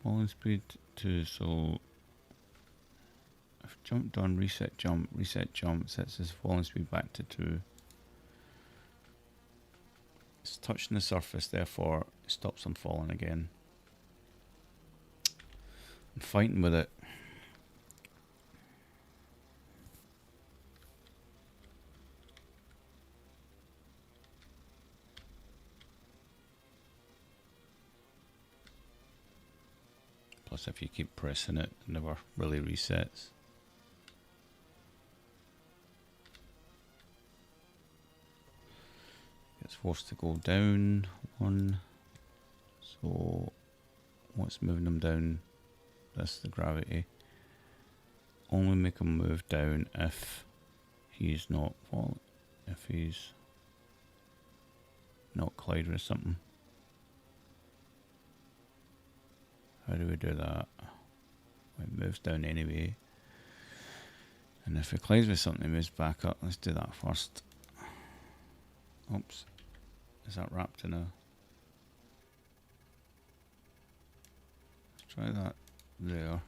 Falling speed 2, so if jump done, reset, jump, sets this falling speed back to 2. It's touching the surface, therefore it stops them falling again. I'm fighting with it. Plus, if you keep pressing it, it never really resets. It's forced to go down 1. So, what's moving them down? That's the gravity. Only make him move down if he's not falling. If he's not colliding with something. How do we do that? Well, it moves down anyway. And if it collides with something, it moves back up. Let's do that first. Oops. Is that wrapped in a... Let's try that there.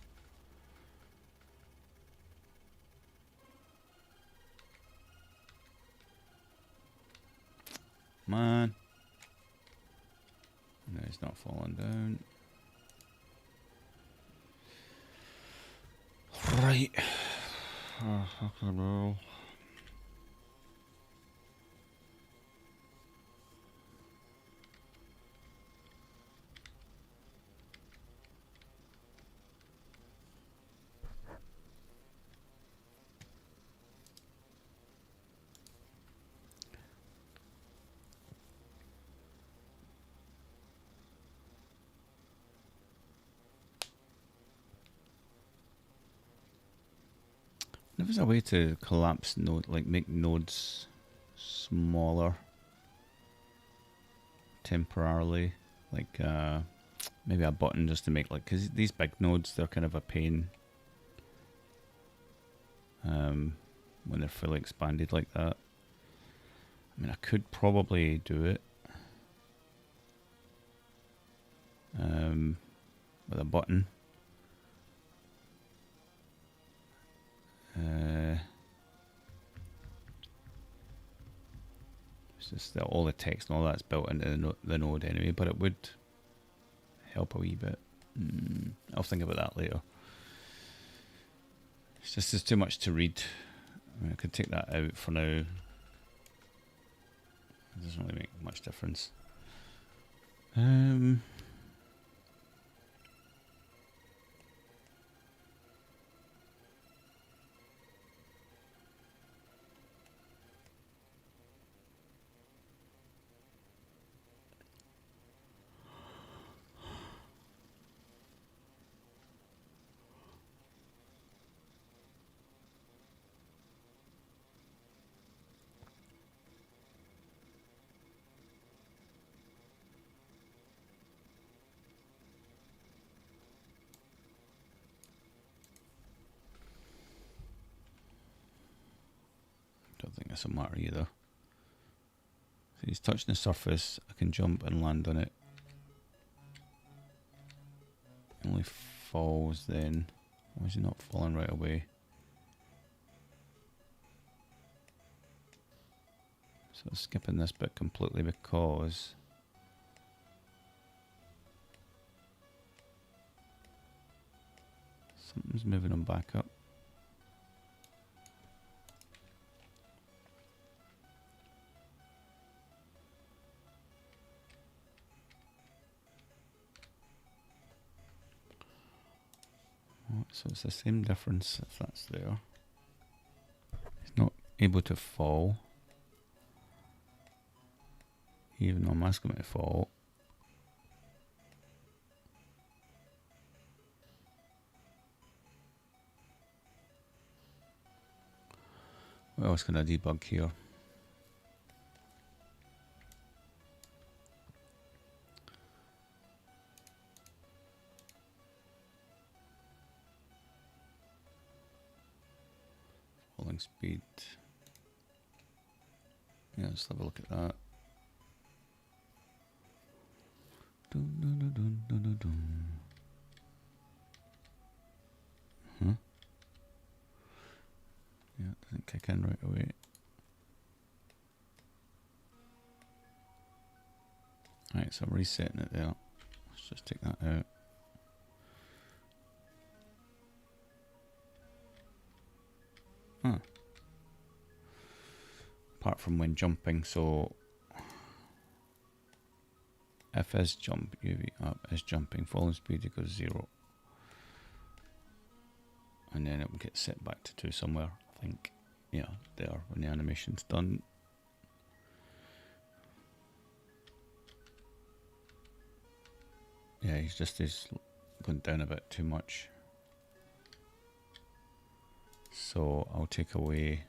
Man. No, it's not falling down. Right. Oh, fucking hell. There was a way to collapse node, like make nodes smaller temporarily, like maybe a button just to make, like, because these big nodes, they're kind of a pain when they're fully expanded like that. I mean, I could probably do it with a button. It's just that all the text and all that's built into the node anyway, but it would help a wee bit. I'll think about that later. It's just there's too much to read. I mean, I could take that out for now. It doesn't really make much difference. Don't think this will matter either. So he's touching the surface. I can jump and land on it. It only falls then. Why is he not falling right away? So skipping this bit completely because something's moving him back up. So it's the same difference if that's there. He's not able to fall. Even though I'm asking him to fall. What else can I debug here? falling speed. Yeah, let's have a look at that. Dun, dun, dun, dun, dun, dun, dun. Huh? Yeah, it doesn't kick in right away. Right, so I'm resetting it there. Let's just take that out. Huh. Apart from when jumping, so if is jump, UV up is jumping, falling speed equals 0. And then it will get set back to 2 somewhere, I think. Yeah, there, when the animation's done. Yeah, he's going down a bit too much. So I'll take away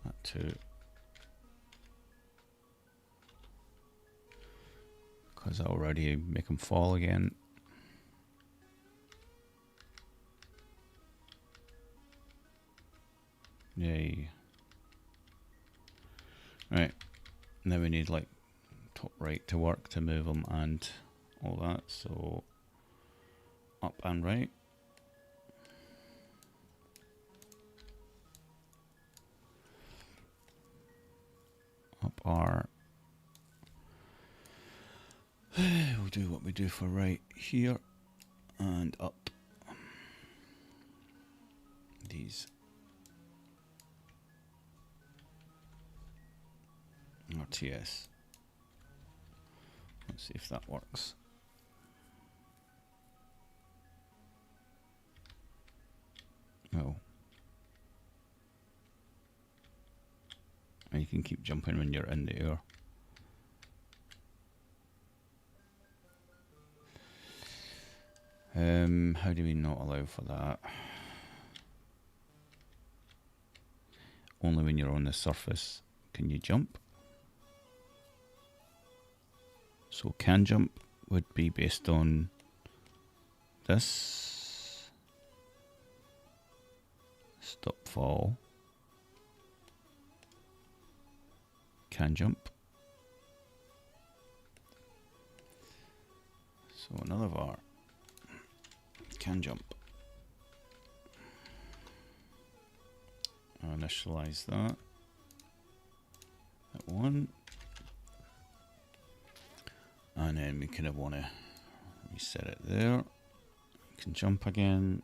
that 2. Because I already make him fall again. Yay. Right, now we need like top right to work to move them and all that, so up and right. Up R. We'll do what we do for right here and up these. RTS. Let's see if that works. Oh. And you can keep jumping when you're in the air. How do we not allow for that? Only when you're on the surface can you jump. So can jump would be based on this. Stop fall. Can jump. So another var. Can jump. I'll initialize that. That one. And then we kind of want to reset it there. Can jump again.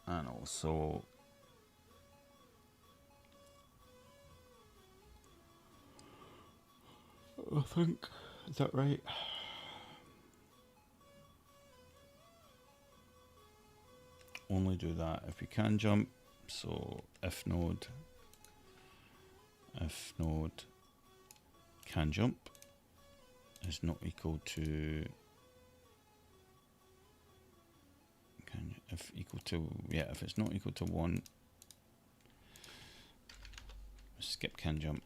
And also I think, is that right? Only do that if you can jump. So if node can jump is not equal to if it's not equal to 1, skip can jump.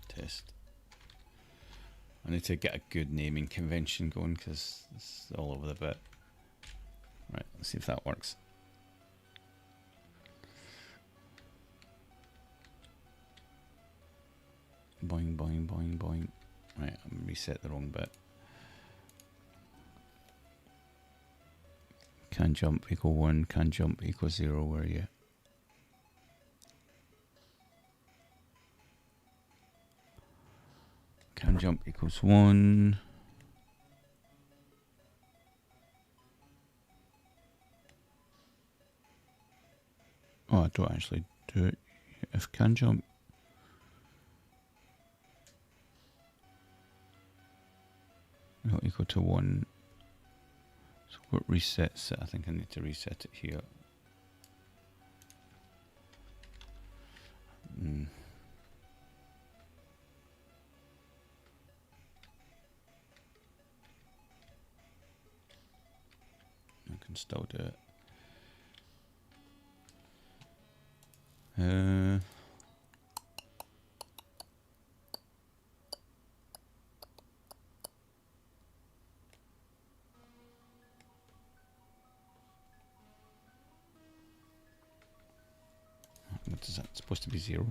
Test. I need to get a good naming convention going because it's all over the bit. Right, let's see if that works. Boing, boing, boing, boing. Right, I'm reset the wrong bit. Can jump equal 1, can jump equal 0, where are you? Can jump equals 1. Oh, I don't actually do it. If can jump not equal to 1. So what resets it? I think I need to reset it here. I can still do it. It's supposed to be 0.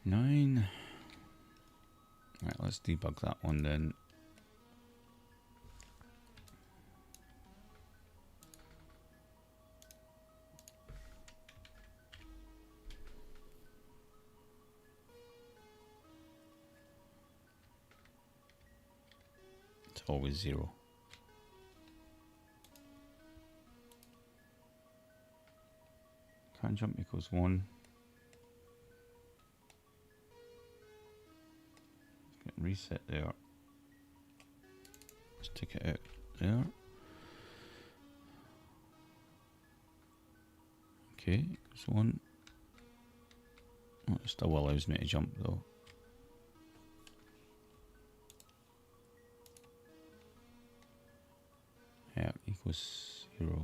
Nine. Right, let's debug that one then. It's always 0. Can jump equals 1. Get reset there. Let's take it out there. Okay, equals 1. Oh, it still allows me to jump though. Yeah, equals 0.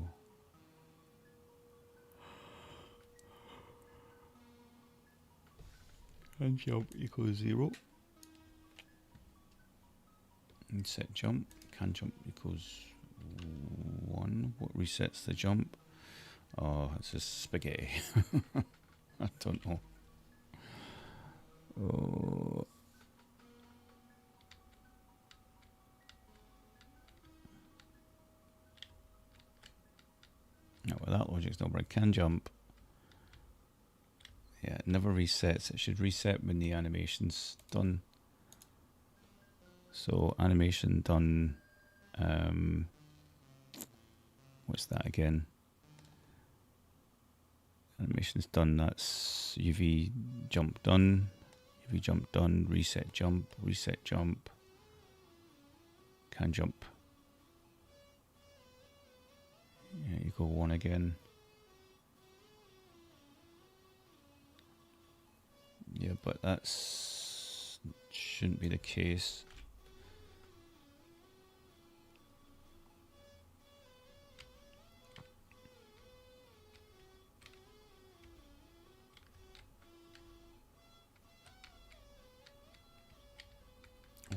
And jump equals 0. And set jump. Can jump equals 1. What resets the jump? Oh, it's just spaghetti. I don't know. Oh. No, well, that logic's not right. Can jump. Yeah, it never resets. It should reset when the animation's done. So animation done. What's that again? Animation's done. That's UV jump done. UV jump done. Reset jump. Reset jump. Can jump. Yeah, you go 1 again. Yeah, but that's shouldn't be the case.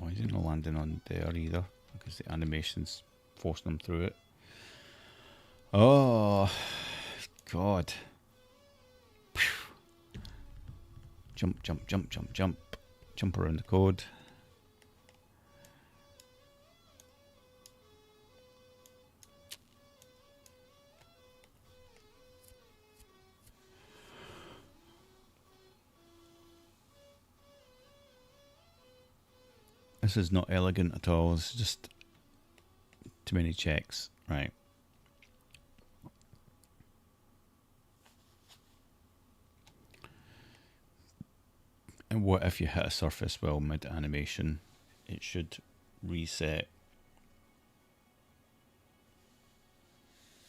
Oh, he's not landing on there either because the animation's forcing him through it. Oh, God. Jump, jump, jump, jump, jump. Jump around the code. This is not elegant at all. It's just too many checks. Right. And what if you hit a surface while mid animation? It should reset.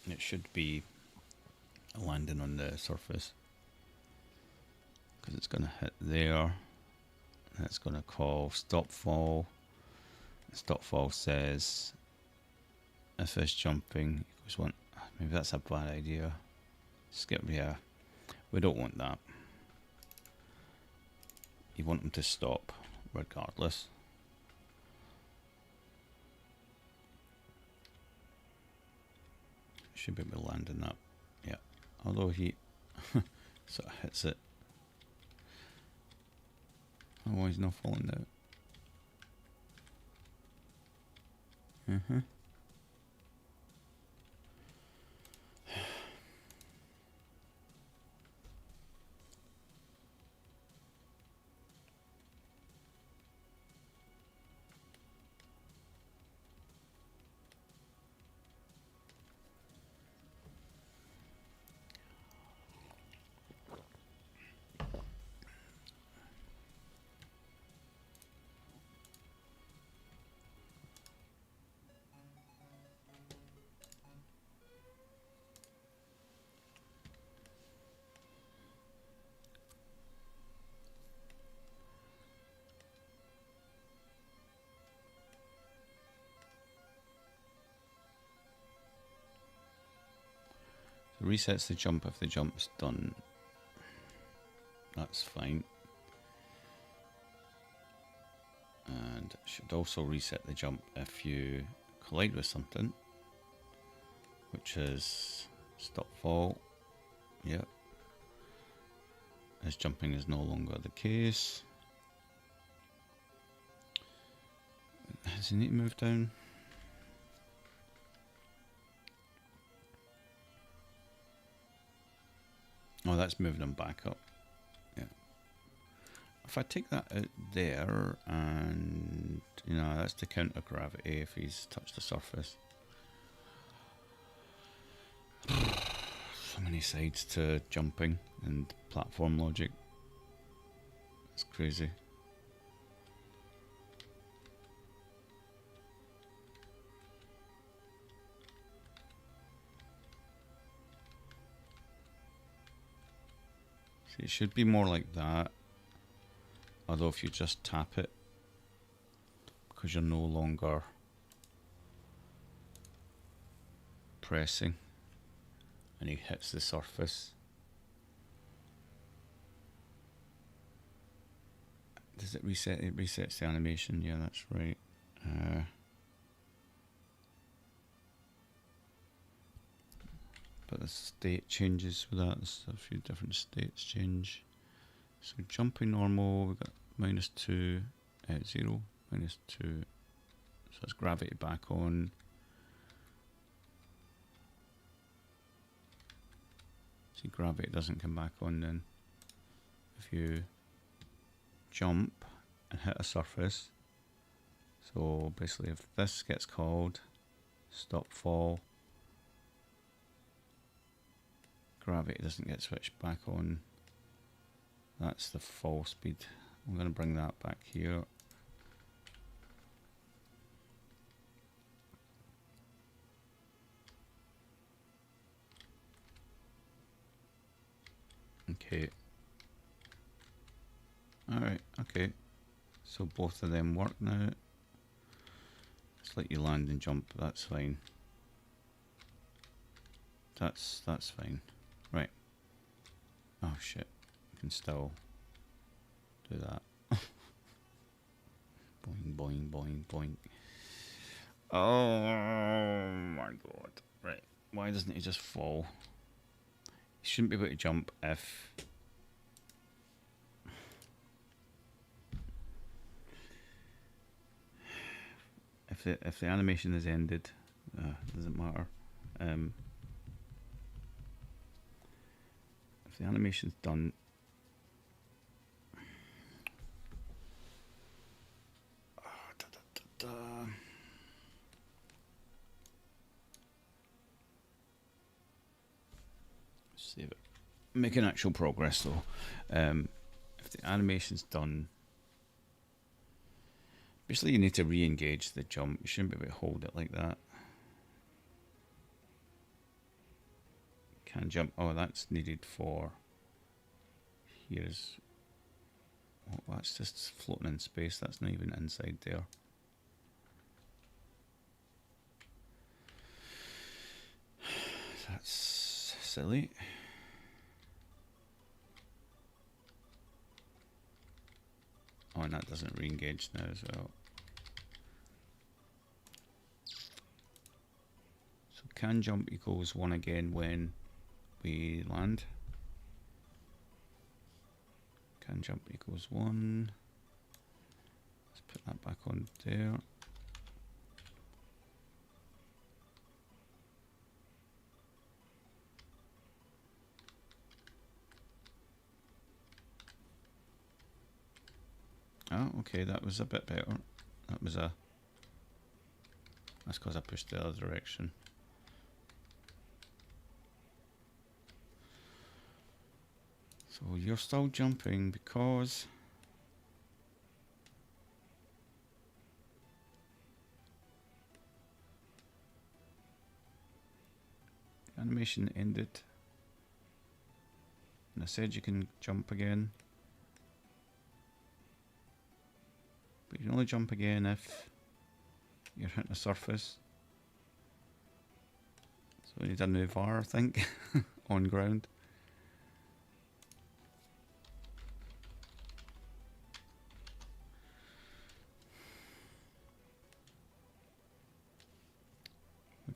It should be landing on the surface because it's going to hit there. And it's going to call stop fall. Stop fall says if it's jumping equals 1. Maybe that's a bad idea. Skip, yeah. We don't want that. You want them to stop regardless. Should be able to land in that. Yeah. Although he sort of hits it. Oh, he's not falling down. So resets the jump if the jump's done. That's fine. And And it should also reset the jump if you collide with something, which is stop fall. Yep. As jumping is no longer the case. Does he need to move down? Oh, that's moving him back up. Yeah. If I take that out there, and you know, that's to counter gravity if he's touched the surface. So many sides to jumping and platform logic. It's crazy. See, it should be more like that. Although if you just tap it, because you're no longer pressing, and he hits the surface. Does it reset? It resets the animation. Yeah, that's right. But the state changes with that. There's a few different states change. So jumping normal, we've got -2 at 0, -2. So it's gravity back on. See, gravity doesn't come back on then. If you jump and hit a surface, so basically if this gets called, stop fall, gravity doesn't get switched back on. That's the fall speed. I'm going to bring that back here. Okay. Alright, okay. So both of them work now. It's like you land and jump, that's fine. That's fine. Right. Oh shit. I can still do that. Boing, boing, boing, boing. Oh my god. Right. Why doesn't he just fall? He shouldn't be able to jump if... If the animation is ended, doesn't matter. If the animation's done, save it. Making actual progress though. If the animation's done, basically you need to re-engage the jump. You shouldn't be able to hold it like that. Can jump. Oh, that's needed for... Here's... Oh, that's just floating in space. That's not even inside there. That's silly. Oh, and that doesn't re-engage now as well. So can jump equals 1 again when we land. Can jump equals 1. Let's put that back on there. Oh, okay, that was a bit better. That was a... That's because I pushed the other direction. So you're still jumping because... Animation ended. And I said you can jump again. But you can only jump again if you're hitting a surface. So we need a new var, I think, on ground.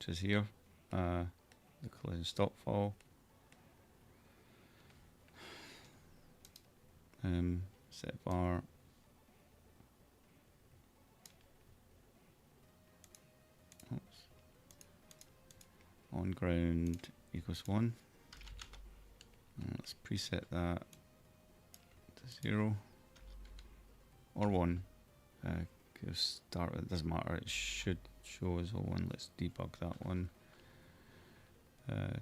which is here, the collision stop fall. Set bar. Oops. On ground equals 1. Let's preset that to 0 or 1. Start. It doesn't matter. It should show as 1. Let's debug that one.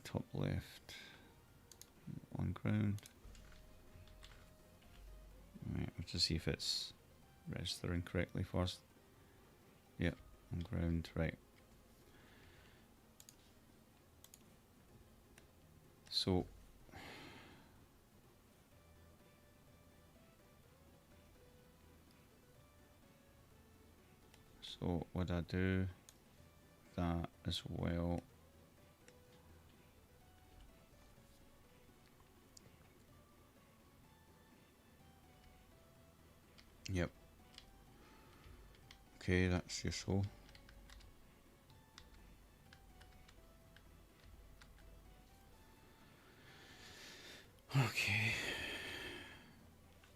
Top left. On ground. Right, let's just see if it's registering correctly first. Yep, on ground, right. So would I do that as well? Yep. Okay, that's useful. Okay.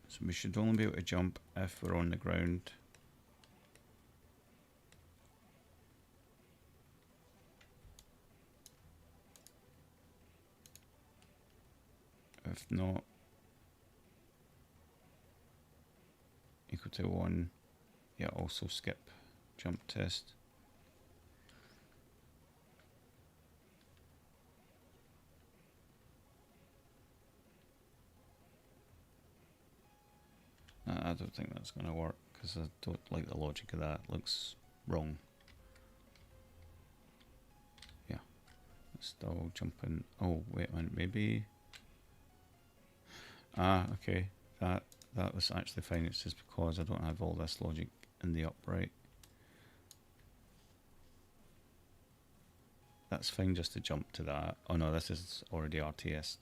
So we should only be able to jump if we're on the ground. If not, equal to 1. Yeah, also skip jump test. I don't think that's going to work because I don't like the logic of that. It looks wrong. Yeah, it's still jumping. Oh, wait a minute, maybe. Okay, that was actually fine. It's just because I don't have all this logic in the upright. That's fine just to jump to that. Oh no, this is already RTS.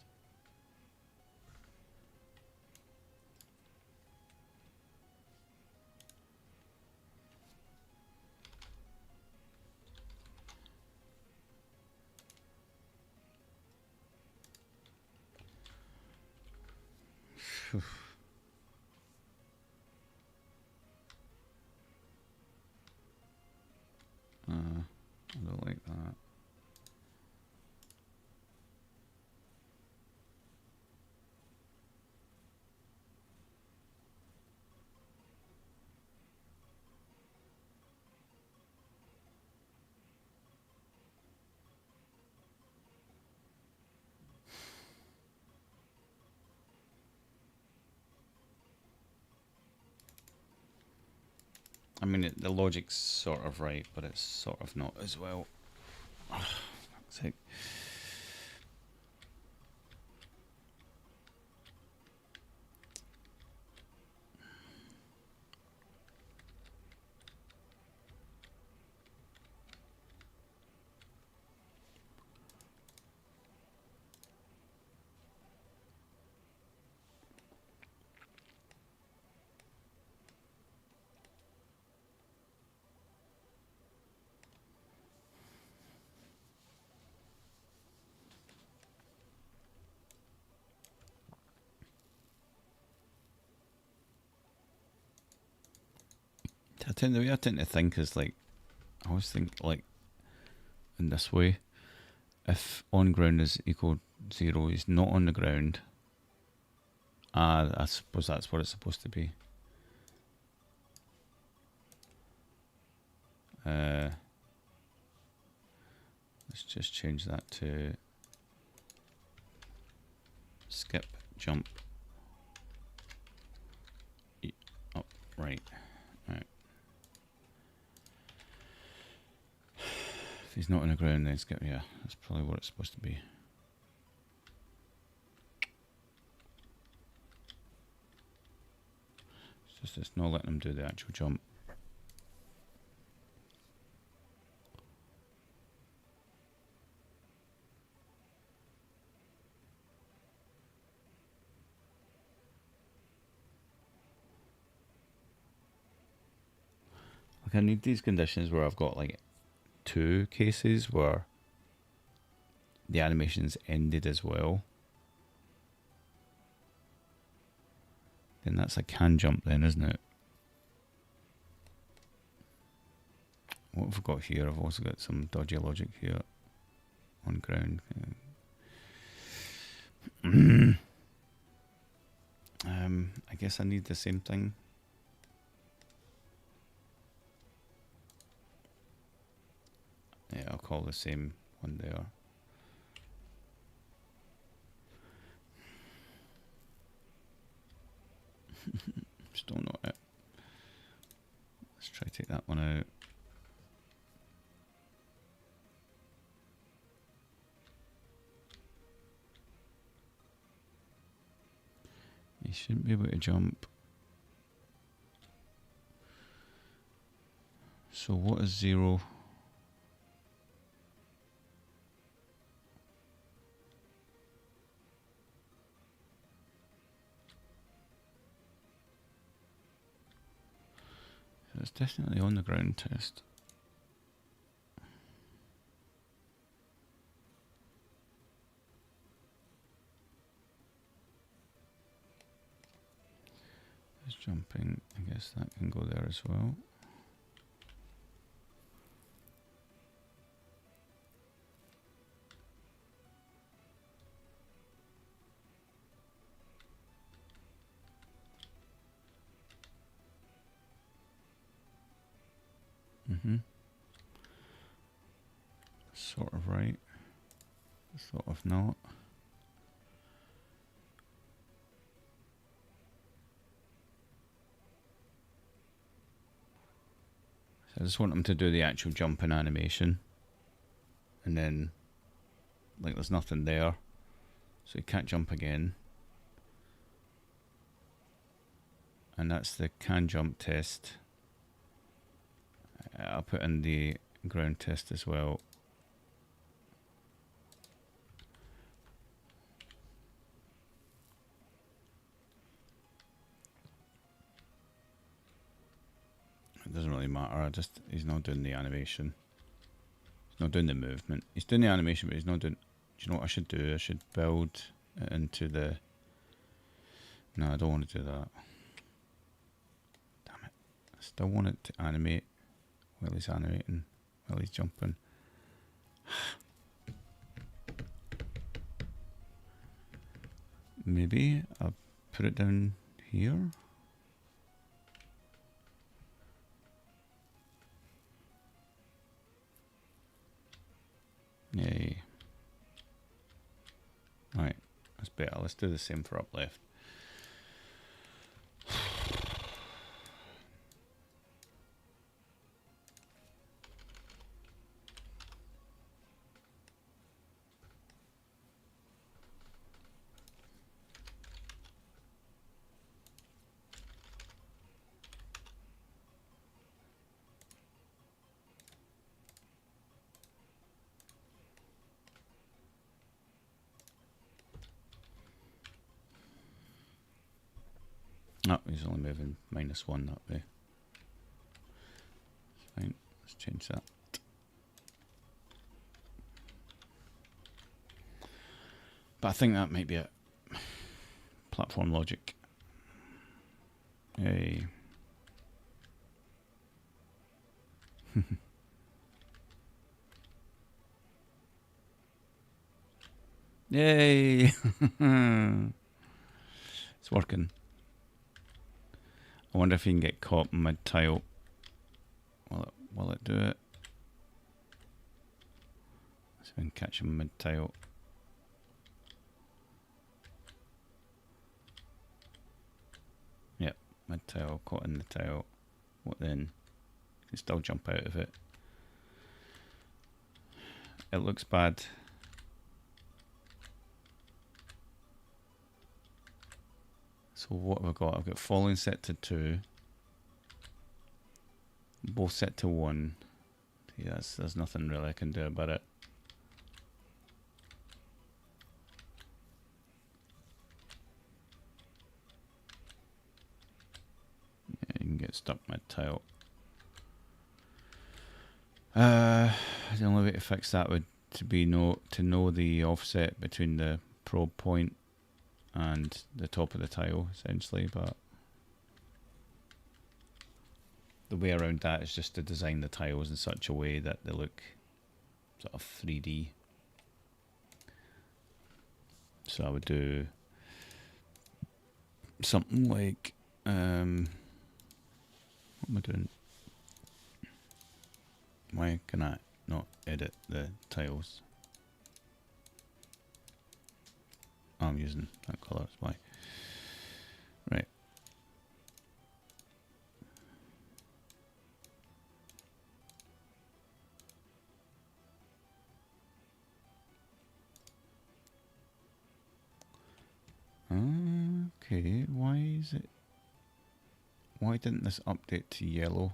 I don't like that. I mean, the logic's sort of right, but it's sort of not as well. Fuck's sake. The way I tend to think is like, I always think like in this way. If on ground is equal 0, he's not on the ground. I suppose that's what it's supposed to be. Let's just change that to skip jump up right. If he's not on the ground, then skip. Yeah, that's probably what it's supposed to be. It's not letting him do the actual jump. Like I need these conditions where I've got like two cases where the animations ended as well, then that's a can jump then, isn't it? What have we got here? I've also got some dodgy logic here on ground. I guess I need the same thing. Yeah, I'll call the same one there. Still not it. Let's try to take that one out. You shouldn't be able to jump. So what is 0? It's definitely on the ground test. There's jumping. I guess that can go there as well. Sort of right. Sort of not. So I just want him to do the actual jumping animation. And then, like, there's nothing there. So he can't jump again. And that's the can jump test. I'll put in the ground test as well. It doesn't really matter. He's not doing the animation. He's not doing the movement. He's doing the animation, but he's not doing. Do you know what I should do? I should build it into the. No, I don't want to do that. Damn it! I still want it to animate while he's animating, while he's jumping. Maybe I'll put it down here. Yay. Right, that's better. Let's do the same for up left. Oh, he's only moving -1 that way. Fine, let's change that. But I think that might be it. Platform logic. Yay. Yay! It's working. I wonder if you can get caught mid-tile. Will it do it? So we can catch him mid-tile. Yep, mid-tile, caught in the tile. What then? You can still jump out of it. It looks bad. So what have I got? I've got falling set to 2. Both set to 1. Yeah, there's nothing really I can do about it. Yeah, you can get stuck mid-tile. The only way to fix that would to be to know the offset between the probe point and the top of the tile, essentially. But the way around that is just to design the tiles in such a way that they look sort of 3D. So I would do something like, what am I doing? Why can I not edit the tiles? Oh, I'm using that colour, that's why. Right. Okay, why is it? Why didn't this update to yellow?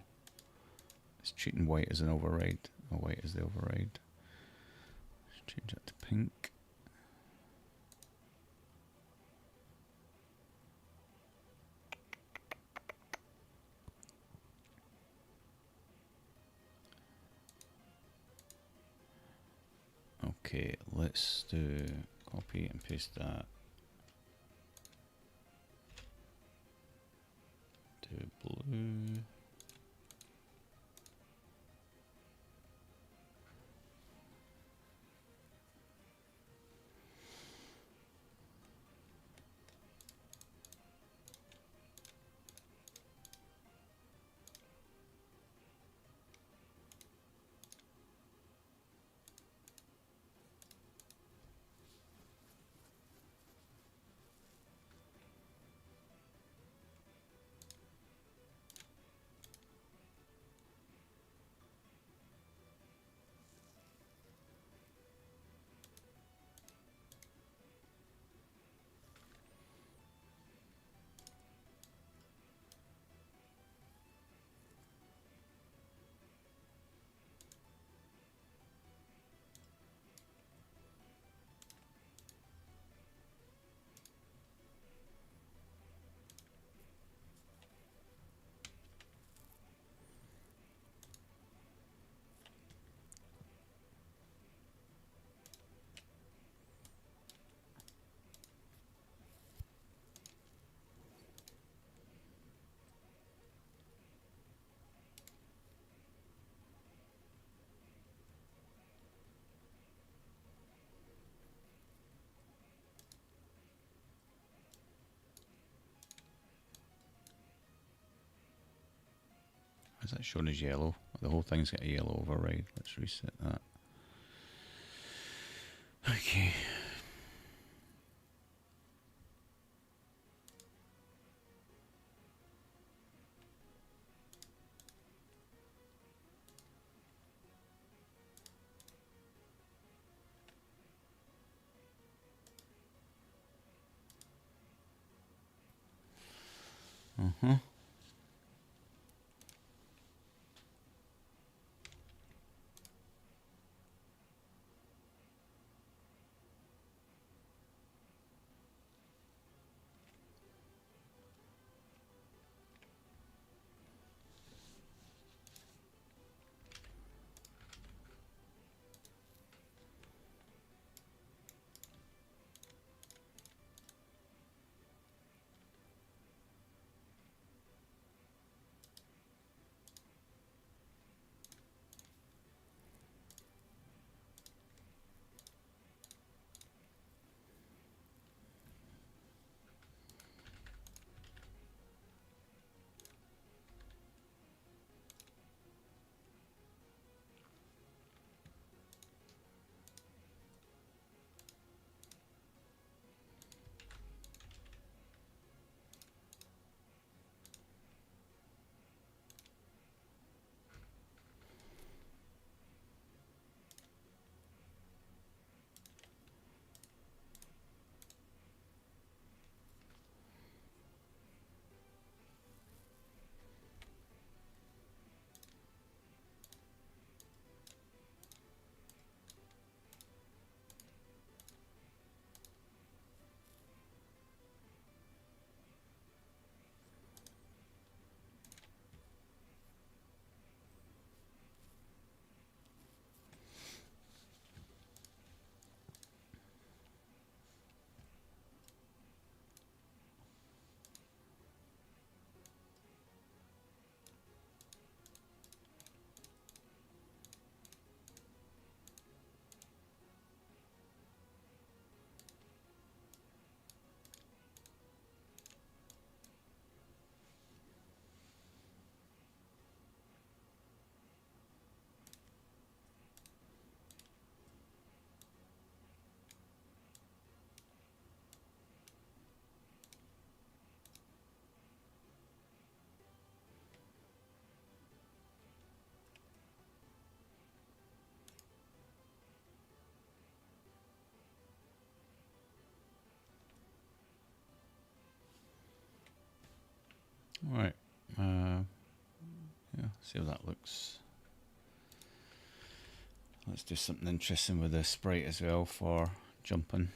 It's treating white as an override. Oh, white is the override. Let's change that to pink. Okay, let's do copy and paste that to blue. Is that shown as yellow? The whole thing's got a yellow override. Let's reset that. Okay. Right. Yeah, see how that looks. Let's do something interesting with the sprite as well for jumping.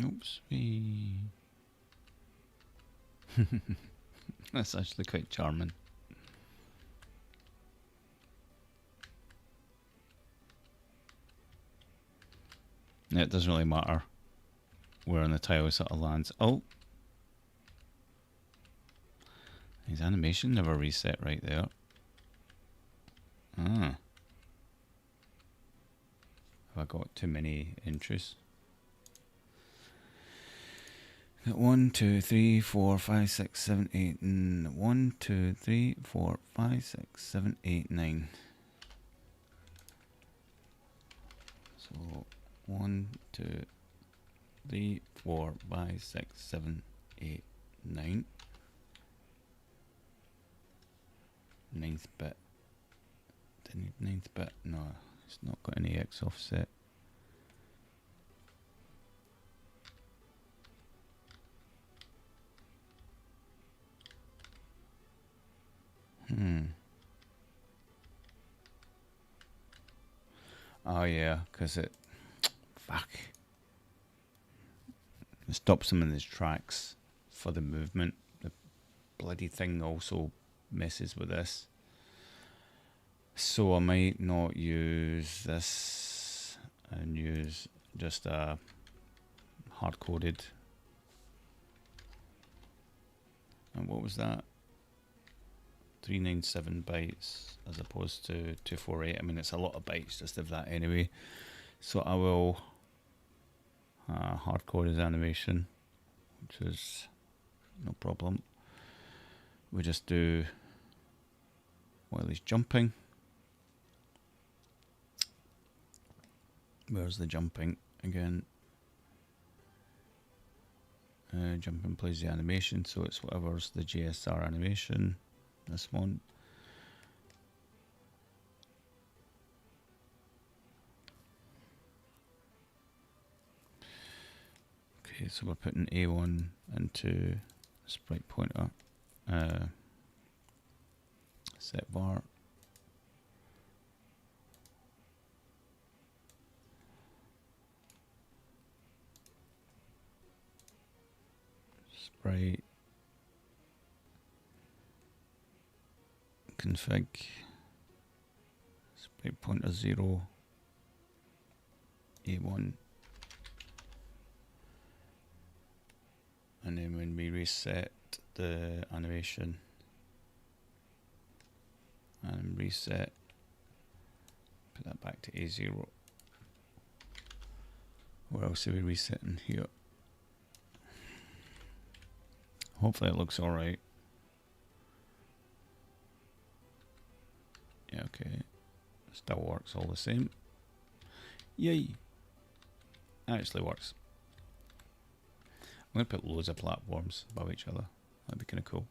Oops. That's actually quite charming. Yeah, it doesn't really matter where on the tile it sort of lands. Oh! His animation never reset right there. Ah. Have I got too many entries? 1, 2, 3, 4, 5, 6, 7, 8, 1, 2, 3, 4, 5, 6, 7, 8, 9. So 1, 2, 3, 4, 5, 6, 7, 8, 9. Ninth bit. Didn't need ninth bit. No, it's not got any X offset. Oh yeah, because it... Fuck. It stops him in his tracks for the movement. The bloody thing also messes with this. So I might not use this and use just a hard-coded. And what was that? 397 bytes as opposed to 248. I mean, it's a lot of bytes just of that anyway. So I will hard-code his animation, which is no problem. We just do while he's jumping. Where's the jumping again? Jumping plays the animation, so it's whatever's the GSR animation. This one. Okay, so we're putting A1 into sprite pointer. Set var. Sprite. Config. Sprite pointer 0. A1. And then when we reset the animation and reset, put that back to A0. Where else are we resetting here? Hopefully it looks alright. Yeah, okay. Still works all the same. Yay! Actually works. I'm going to put loads of platforms above each other. That'd be kind of cool.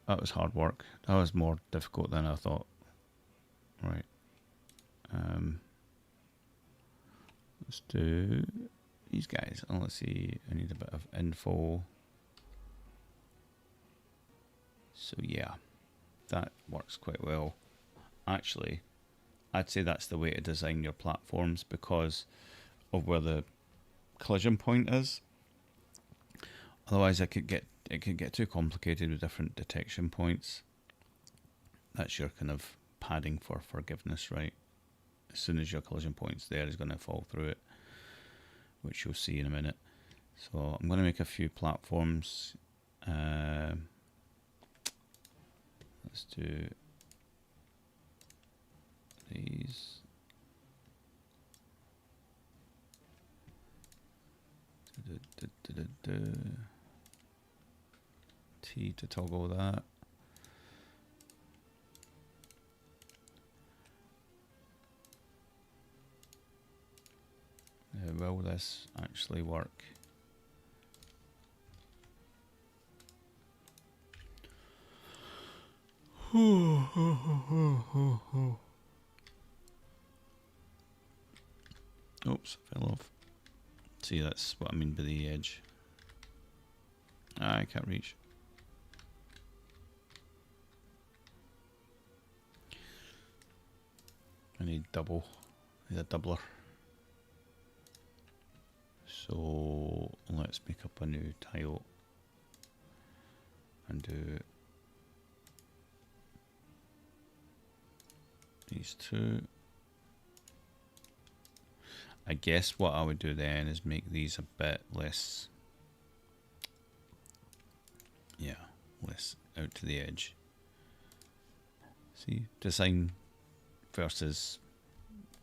That was hard work. That was more difficult than I thought. Right. Let's do these guys. Oh, let's see. I need a bit of info. So yeah, that works quite well. Actually, I'd say that's the way to design your platforms because of where the collision point is. Otherwise, it could get too complicated with different detection points. That's your kind of padding for forgiveness, right? As soon as your collision point's there, it's going to fall through it, which you'll see in a minute. So I'm going to make a few platforms. Let's do these. T to toggle that. Will this actually work? Oops, fell off. See, that's what I mean by the edge. I can't reach. I need double. I need a doubler. So let's make up a new tile and do these two. I guess what I would do then is make these a bit less, yeah, less out to the edge. See, design versus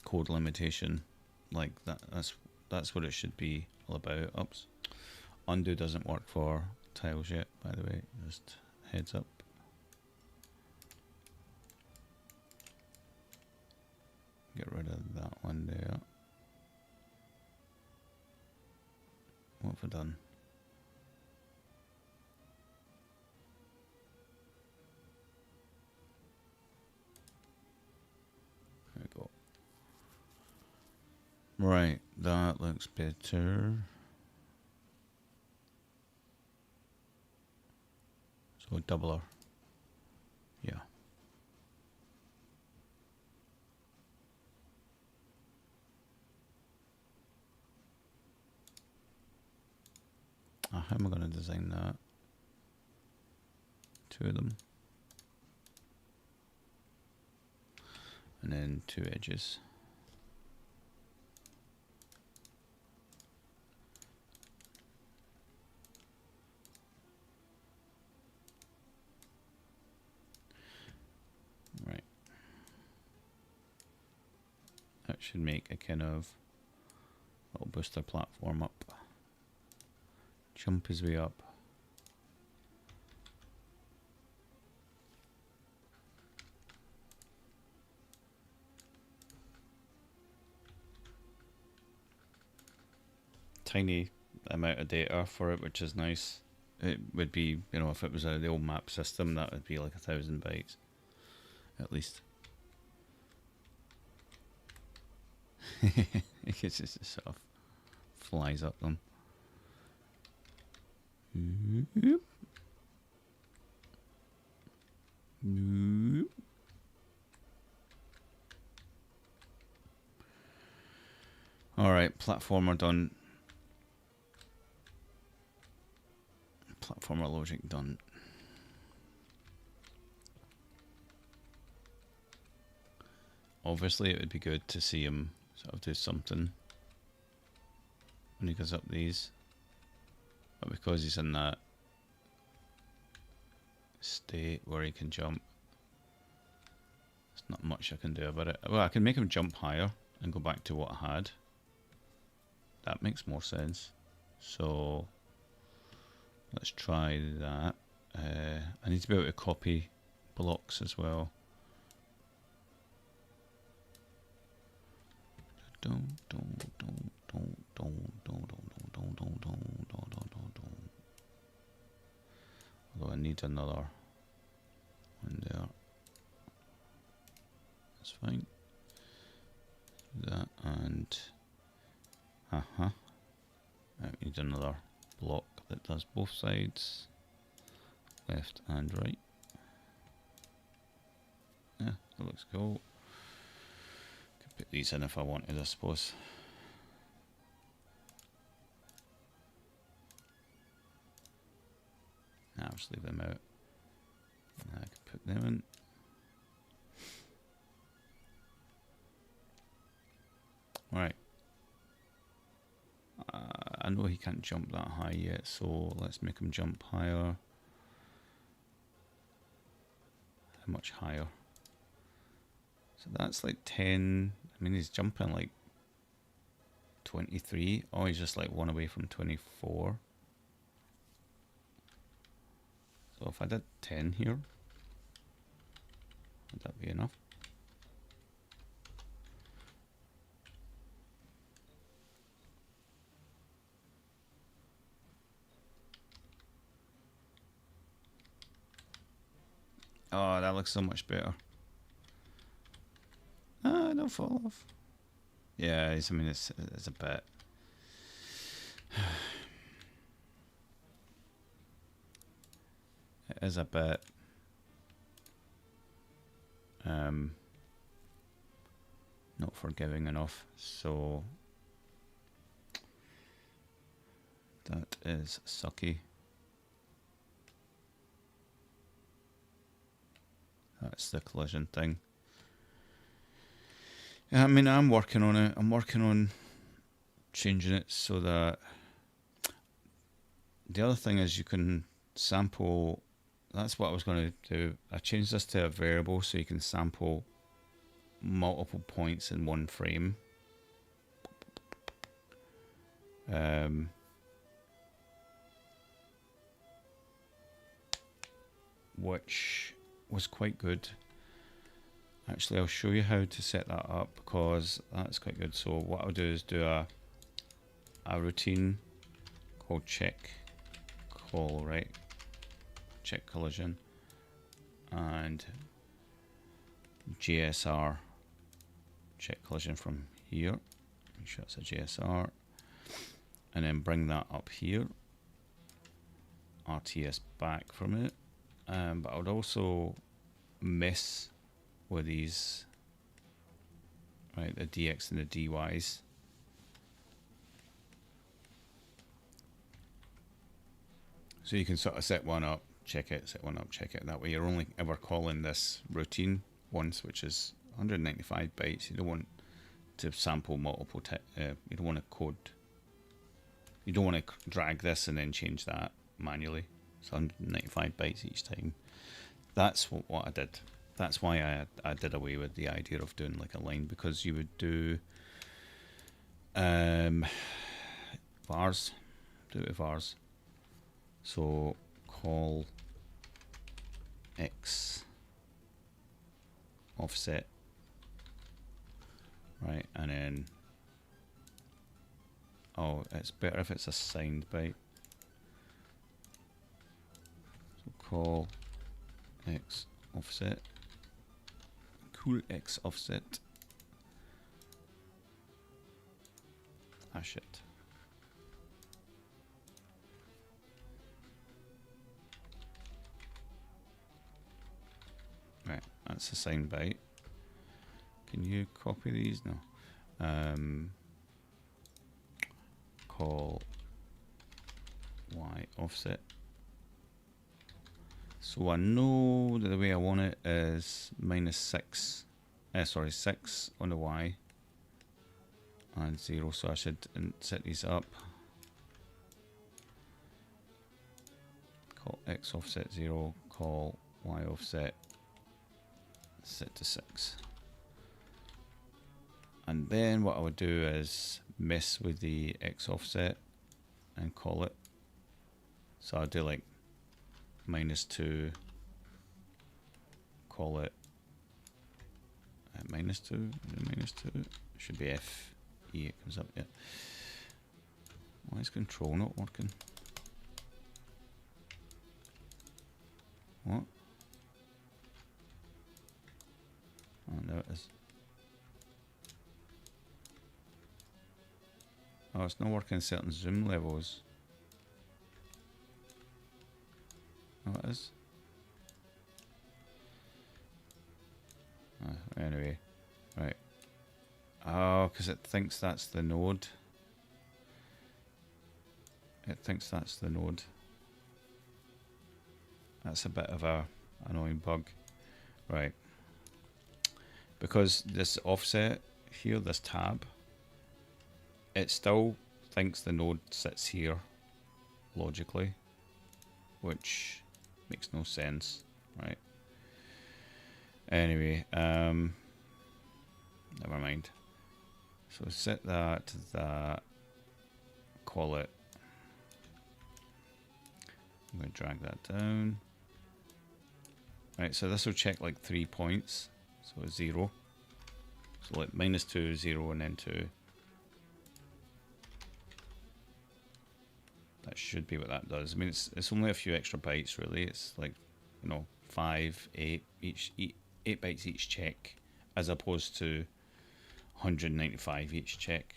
code limitation, like that's what it should be all about. Oops, undo doesn't work for tiles yet, by the way, just heads up. Get rid of that one there. What have I done? There we go. Right, that looks better. So doubler. Yeah. How am I going to design that? Two of them. And then two edges. Right. That should make a kind of little booster platform up. Jump his way up. Tiny amount of data for it, which is nice. It would be, you know, if it was the old map system, that would be like 1,000 bytes at least. It just sort of flies up them. Alright, platformer done. Platformer logic done. Obviously, it would be good to see him sort of do something when he goes up these. But because he's in that state where he can jump, there's not much I can do about it. Well, I can make him jump higher and go back to what I had. That makes more sense. So let's try that. I need to be able to copy blocks as well. Although I need another one there. That's fine. That and I need another block that does both sides, left and right. Yeah, that looks cool. Could put these in if I wanted, I suppose. Nah, I'll just leave them out. I could put them in. Right. I know he can't jump that high yet, so let's make him jump higher. How much higher? So that's like 10. I mean, he's jumping like 23. Oh, he's just like one away from 24. So if I did 10 here, would that be enough? Oh, that looks so much better. Ah, don't fall off. Yeah, I mean, it's a bit. It is a bit. Not forgiving enough, so that is sucky. That's the collision thing. I mean, I'm working on it. I'm working on changing it so that the other thing is you can sample. That's what I was going to do. I changed this to a variable so you can sample multiple points in one frame. Which was quite good. Actually, I'll show you how to set that up because that's quite good. So what I'll do is do a routine called check call, right? Check collision and JSR check collision from here. Make sure it's a JSR, and then bring that up here. RTS back from it, but I would also mess with these, right? The DX and the DYs. So you can sort of set one up, check it, set one up, check it. That way you're only ever calling this routine once, which is 195 bytes. You don't want to sample multiple, you don't want to code, you don't want to drag this and then change that manually. It's 195 bytes each time. That's what I did. That's why I did away with the idea of doing like a line, because you would do vars, do it with vars. So call x offset, right, and then it's better if it's a signed byte. So call x offset, cool x offset. Ah shit. Right, that's a signed byte. Can you copy these? No. Call y offset. So I know that the way I want it is -6. 6 on the y and 0. So I should set these up. Call x offset 0. Call y offset set to 6. And then what I would do is mess with the x offset and call it. So I'll do like -2 call it -2. -2 should be F E. It comes up. Yeah. Why is control not working? What? Oh, there it is. Oh, it's not working in certain zoom levels. Oh, it is. Anyway, right. Oh, because it thinks that's the node. It thinks that's the node. That's a bit of a annoying bug. Right. Because this offset here, this tab, it still thinks the node sits here logically, which makes no sense, right? Anyway, never mind. So set that to that, call it. I'm going to drag that down. Right, so this will check like 3 points. So 0. So like -2, 0, and then 2. That should be what that does. I mean, it's only a few extra bytes really. It's like, you know, 5, 8 each, 8 bytes each check, as opposed to 195 each check.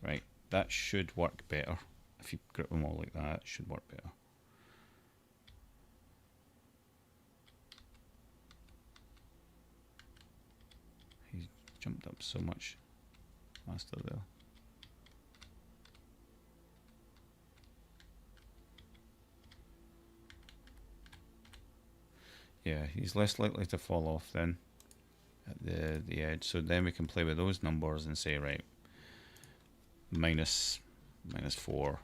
Right, that should work better. If you group them all like that, it should work better. He's jumped up so much faster there. Yeah, he's less likely to fall off then at the edge. So then we can play with those numbers and say, right, -4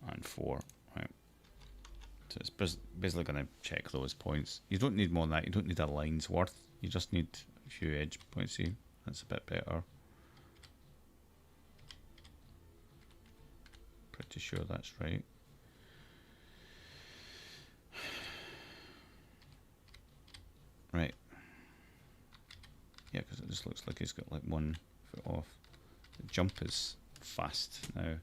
and 4, right? So it's basically going to check those points. You don't need more than that. You don't need a line's worth. You just need a few edge points. See, that's a bit better. Pretty sure that's right. Right. Yeah, because it just looks like he's got like 1 foot off. The jump is fast now.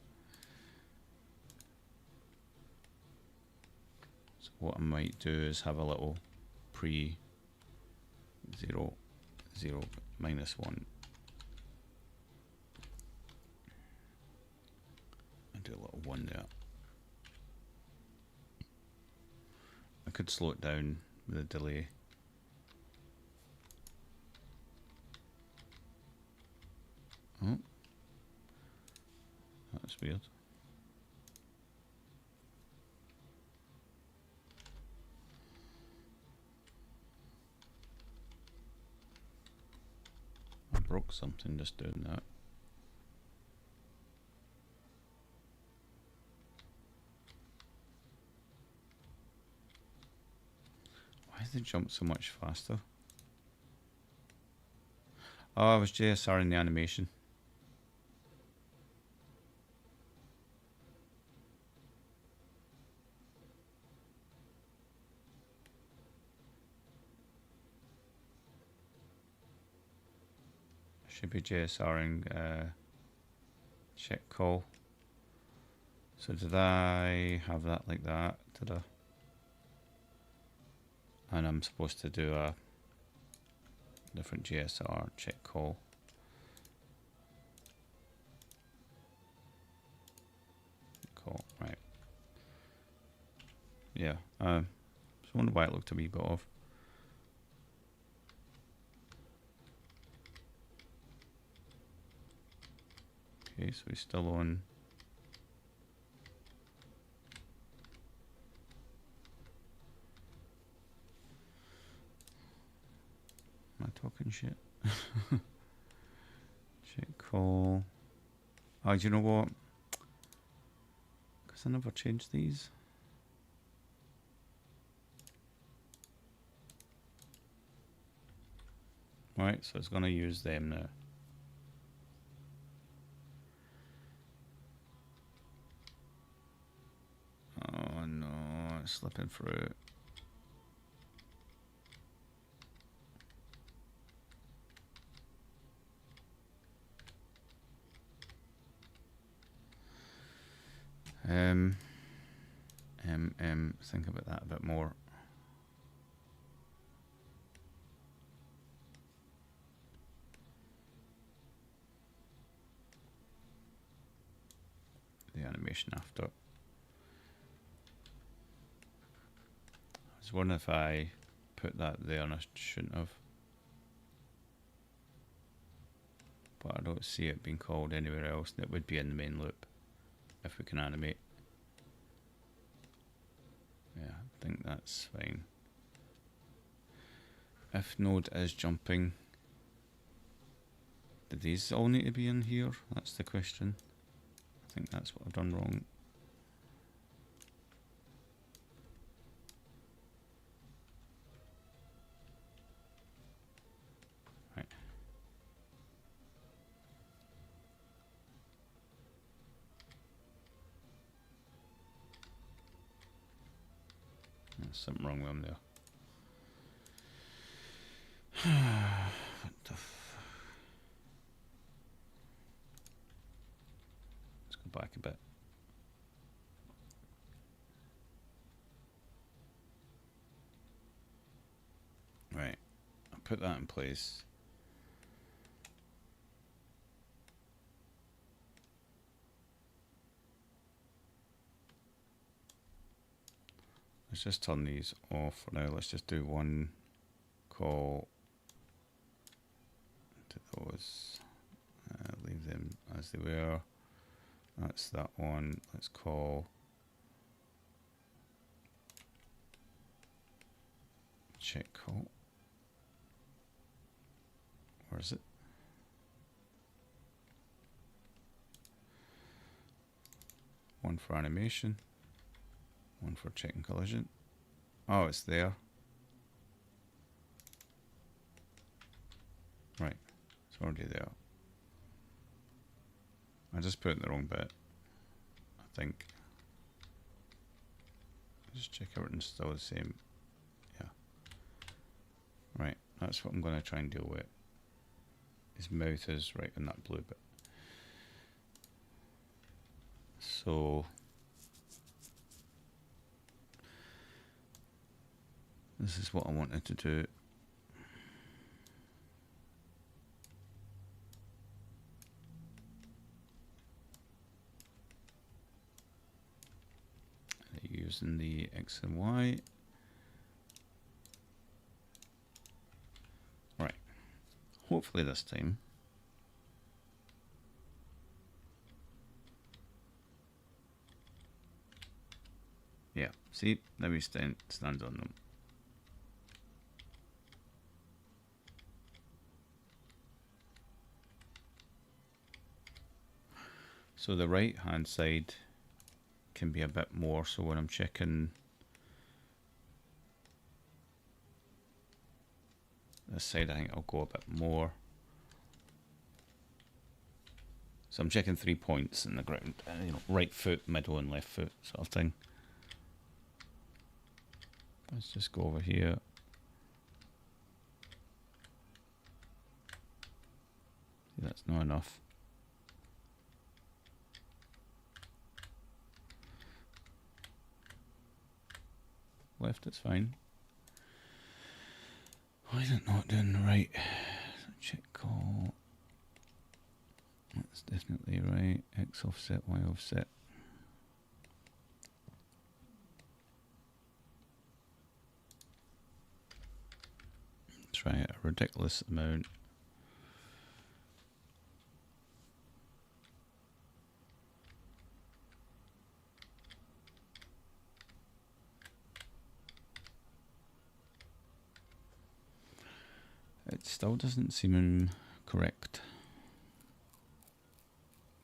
So what I might do is have a little pre 0, 0, -1. And do a little 1 there. I could slow it down with a delay. Oh, that's weird. I broke something just doing that. Why did they jump so much faster? Oh, I was JSR in the animation. Should be JSRing check call. So did I have that like that? Did I? And I'm supposed to do a different JSR check call. Call, right. Yeah. So I wonder why it looked a wee bit off. Okay, so he's still on. Am I talking shit? Check call. Oh, do you know what? Because I never changed these. Right, so it's going to use them now. Oh no, it's slipping through. think about that a bit more. The animation after. I was wondering if I put that there and I shouldn't have. But I don't see it being called anywhere else. It would be in the main loop if we can animate. Yeah, I think that's fine. If node is jumping, do these all need to be in here? That's the question. I think that's what I've done wrong. Right. There's something wrong with them there. What the Let's go back a bit. Right, I'll put that in place. Let's just turn these off for now. Let's just do one call to those. Leave them as they were. That's that one. Let's call check call. Where is it? One for animation. One for checking collision. Oh, it's there. Right, it's already there. I just put in the wrong bit, I think. Just check everything's still the same. Yeah. Right, that's what I'm going to try and deal with. His mouth is right in that blue bit. So this is what I wanted to do. Using the X and Y. Right. Hopefully this time. Yeah, see, now we stands on them. So the right hand side can be a bit more, so when I'm checking this side, I think I'll go a bit more. So I'm checking 3 points in the ground, you know, right foot, middle and left foot sort of thing. Let's just go over here. That's not enough. Left, it's fine. Why is it not doing the right? Check call. That's definitely right. X offset, Y offset. Try a ridiculous amount. It still doesn't seem correct.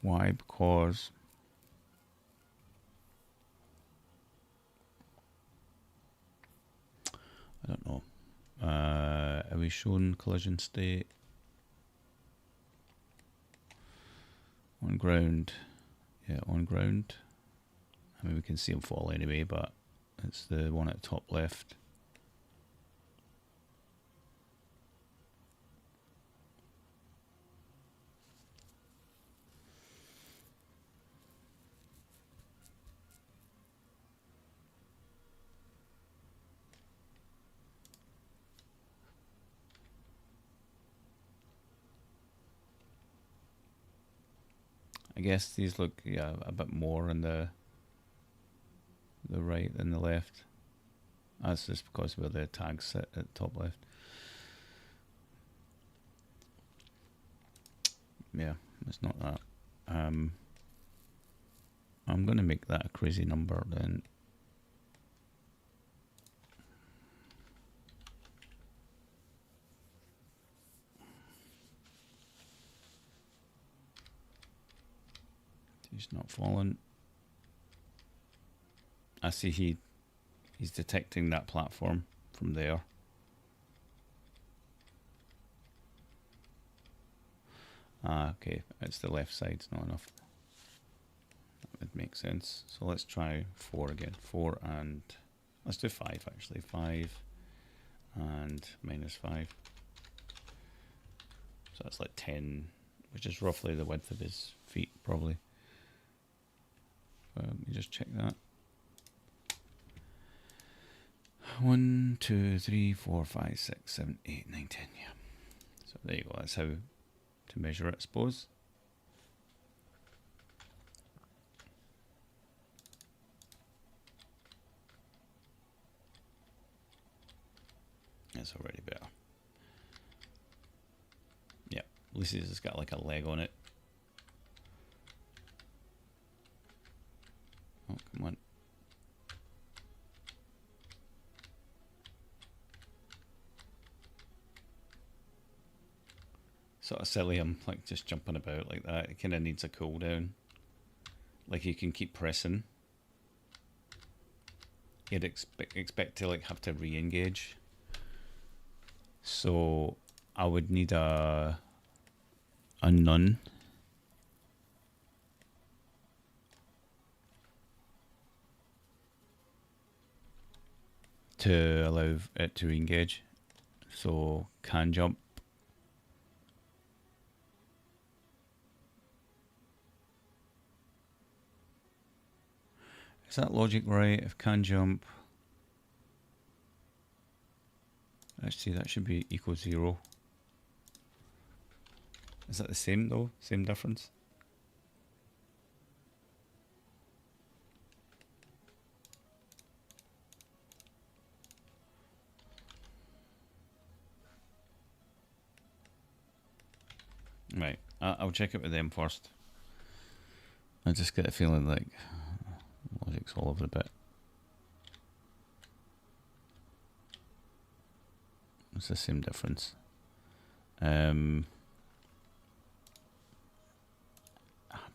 Why? Because I don't know. Are we showing collision state on ground? Yeah, on ground. I mean, we can see them fall anyway, but it's the one at the top left. I guess these look, yeah, a bit more on the right than the left. That's just because where the tags sit at the top left. Yeah, it's not that. I'm going to make that a crazy number then. He's not fallen. I see he's detecting that platform from there. Ah, okay, it's the left side, it's not enough. That would make sense. So let's try 4 again. 4 and let's do 5 actually. 5 and minus 5. So that's like 10, which is roughly the width of his feet, probably. Let me just check that. 1, 2, 3, 4, 5, 6, 7, 8, 9, 10. Yeah. So there you go. That's how to measure it, I suppose. That's already better. Yeah, at least it's got like a leg on it. Oh, come on. Sort of silly, I'm like just jumping about like that. It kind of needs a cooldown. Like you can keep pressing. You'd expect to like have to re-engage. So I would need a none. To allow it to re-engage. So can jump. Is that logic right? If can jump, let's see, that should be equal 0. Is that the same though? Same difference? Right, I'll check it with them first. I just get a feeling like logic's all over the bit. It's the same difference. I'm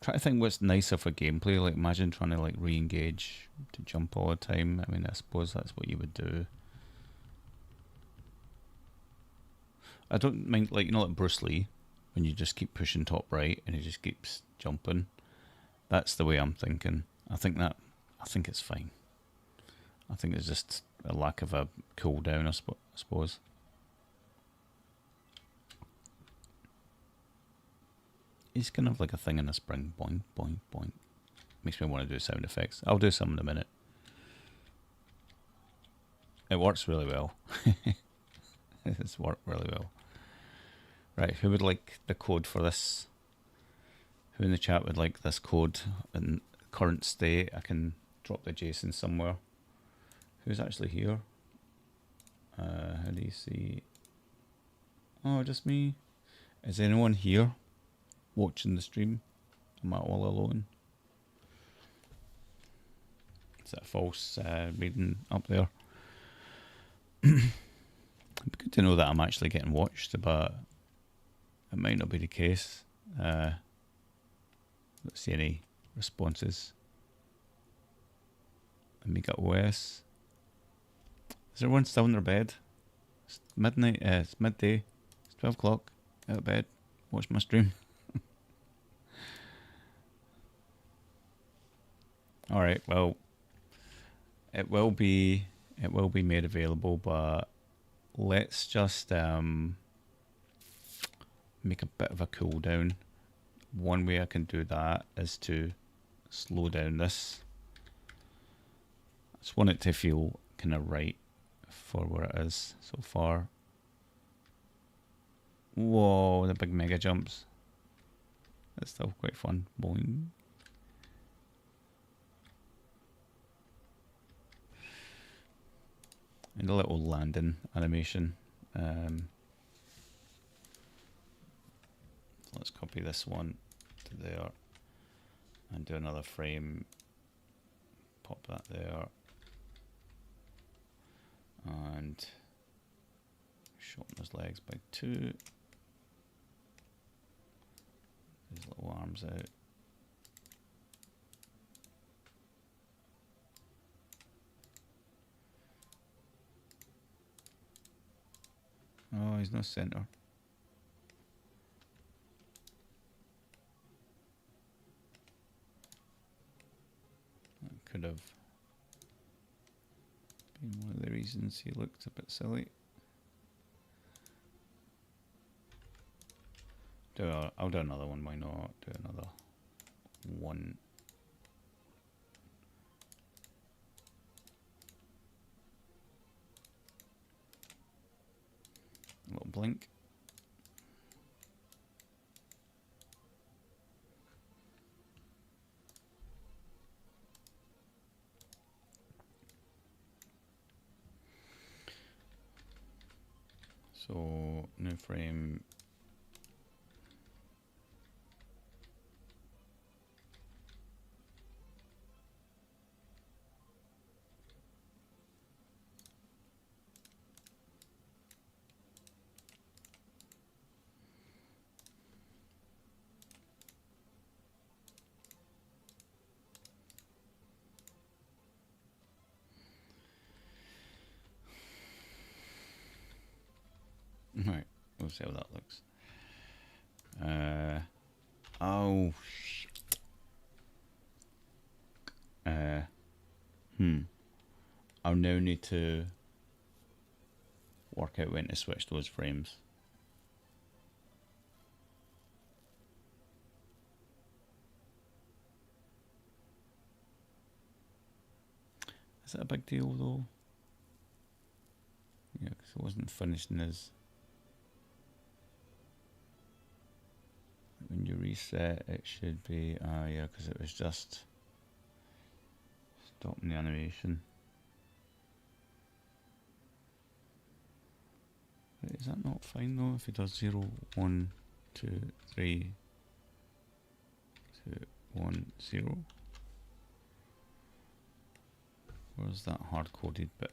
trying to think what's nicer for gameplay. Like imagine trying to like re-engage to jump all the time. I mean, I suppose that's what you would do. I don't mind, like, you know, like Bruce Lee, when you just keep pushing top right and he just keeps jumping. That's the way I'm thinking. I think it's fine. I think it's just a lack of a cooldown, I suppose. He's kind of like a thing in a spring. Boing, boing, boing. Makes me want to do sound effects. I'll do some in a minute. It works really well. It's worked really well. Right, who would like the code for this? Who in the chat would like this code in current state? I can drop the JSON somewhere. Who's actually here? How do you see? Oh, just me. Is anyone here watching the stream? Am I all alone? Is that a false reading up there? It'd be good to know that I'm actually getting watched, but it might not be the case. Let's see any responses. Amiga OS. Is everyone still in their bed? It's midnight. It's midday. It's 12 o'clock. Out of bed. Watch my stream. All right. Well, it will be made available, but let's just make a bit of a cooldown. One way I can do that is to slow down this. I just want it to feel kind of right for where it is so far. Whoa, the big mega jumps. That's still quite fun. Boing. And a little landing animation. So let's copy this one to there and do another frame. Pop that there. And shorten his legs by 2. His little arms out. Oh, he's no center. That could have been one of the reasons he looked a bit silly. I'll do another one, why not? Do another one. A little blink. So new frame. Right, we'll see how that looks. Oh shit. I'll now need to work out when to switch those frames. Is that a big deal though? Yeah, because it wasn't finished in his. When you reset, it should be. Yeah, because it was just stopping the animation. Wait, is that not fine though? If he does 0, 1, 2, 3, 2, 1, 0. Where's that hard-coded bit?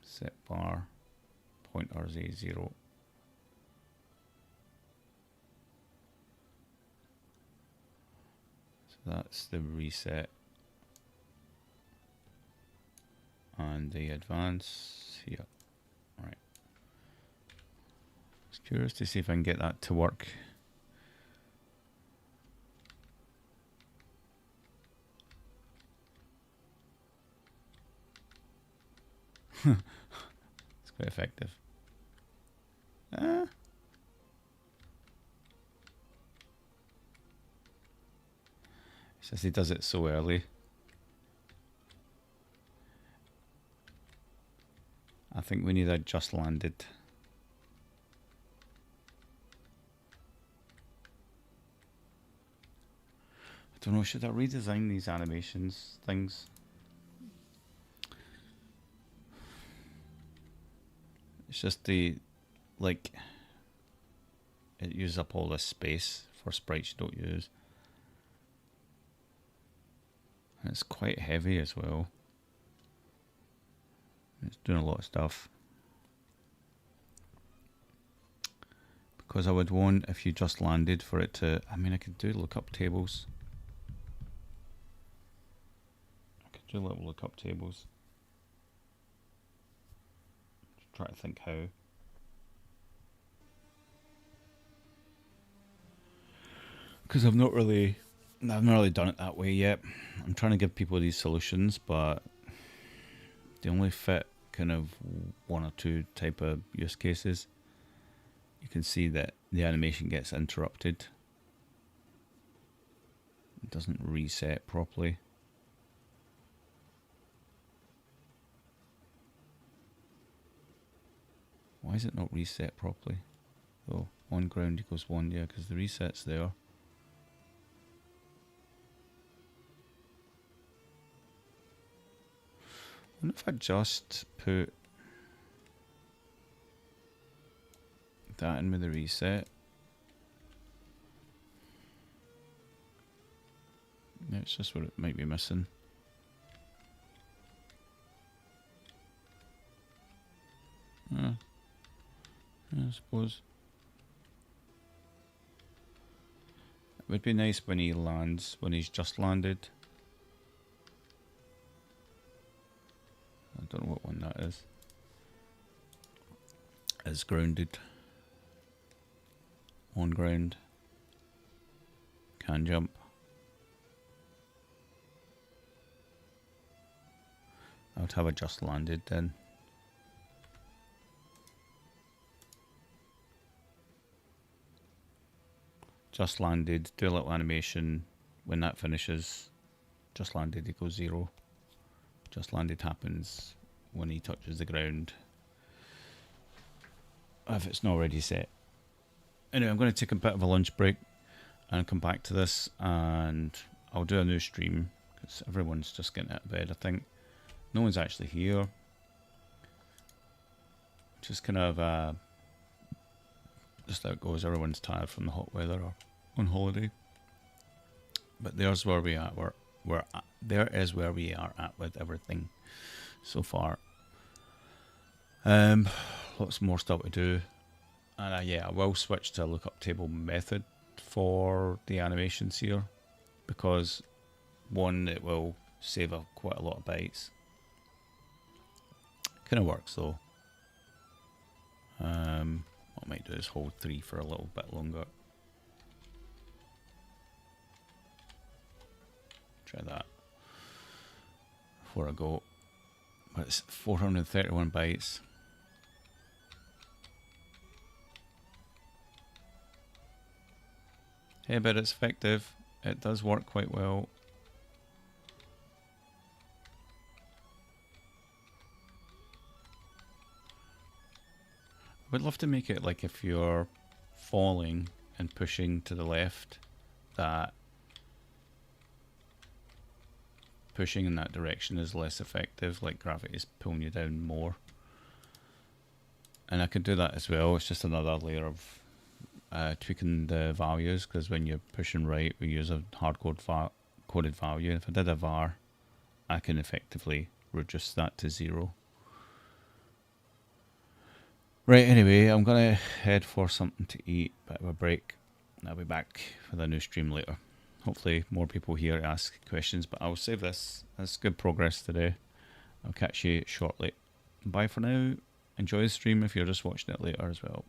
Set bar pointers A0. So that's the reset. And the advance here. Right. Just curious to see if I can get that to work. It's quite effective. It's just he does it so early. I think we need a just landed. I don't know, should I redesign these animations things? It's just the, like, it uses up all this space for sprites you don't use. And it's quite heavy as well. It's doing a lot of stuff. Because I would want, if you just landed, for it to, I mean, I could do lookup tables. I could do little lookup tables. Just try to think how. Because I've not really done it that way yet. I'm trying to give people these solutions, but they only fit kind of 1 or 2 type of use cases. You can see that the animation gets interrupted. It doesn't reset properly. Why is it not reset properly? So on ground equals 1, yeah, because the reset's there. I wonder if I just put that in with the reset. Yeah, it's just what it might be missing. Yeah, I suppose. It would be nice when he lands, when he's just landed. I don't know what one that is. Is grounded. On ground. Can jump. I would have a just landed then. Just landed, do a little animation. When that finishes, just landed equals 0. Just landed happens when he touches the ground, if it's not already set. Anyway, I'm going to take a bit of a lunch break and come back to this, and I'll do a new stream because everyone's just getting out of bed, I think. No one's actually here. Just kind of just how it goes. Everyone's tired from the hot weather or on holiday. But there's where we are. There is where we are at with everything so far. Lots more stuff to do. And yeah, I will switch to a lookup table method for the animations here, because one, it will save quite a lot of bytes. Kind of works though. What I might do is hold 3 for a little bit longer. Try that before I go. But it's 431 bytes. Hey, but it's effective. It does work quite well. I would love to make it like if you're falling and pushing to the left, that pushing in that direction is less effective, like gravity is pulling you down more. And I could do that as well. It's just another layer of tweaking the values, because when you're pushing right, we use a hard-coded value. If I did a var, I can effectively reduce that to 0. Right, anyway, I'm going to head for something to eat, bit of a break. I'll be back with a new stream later. Hopefully more people here ask questions, but I'll save this. That's good progress today. I'll catch you shortly. Bye for now. Enjoy the stream if you're just watching it later as well.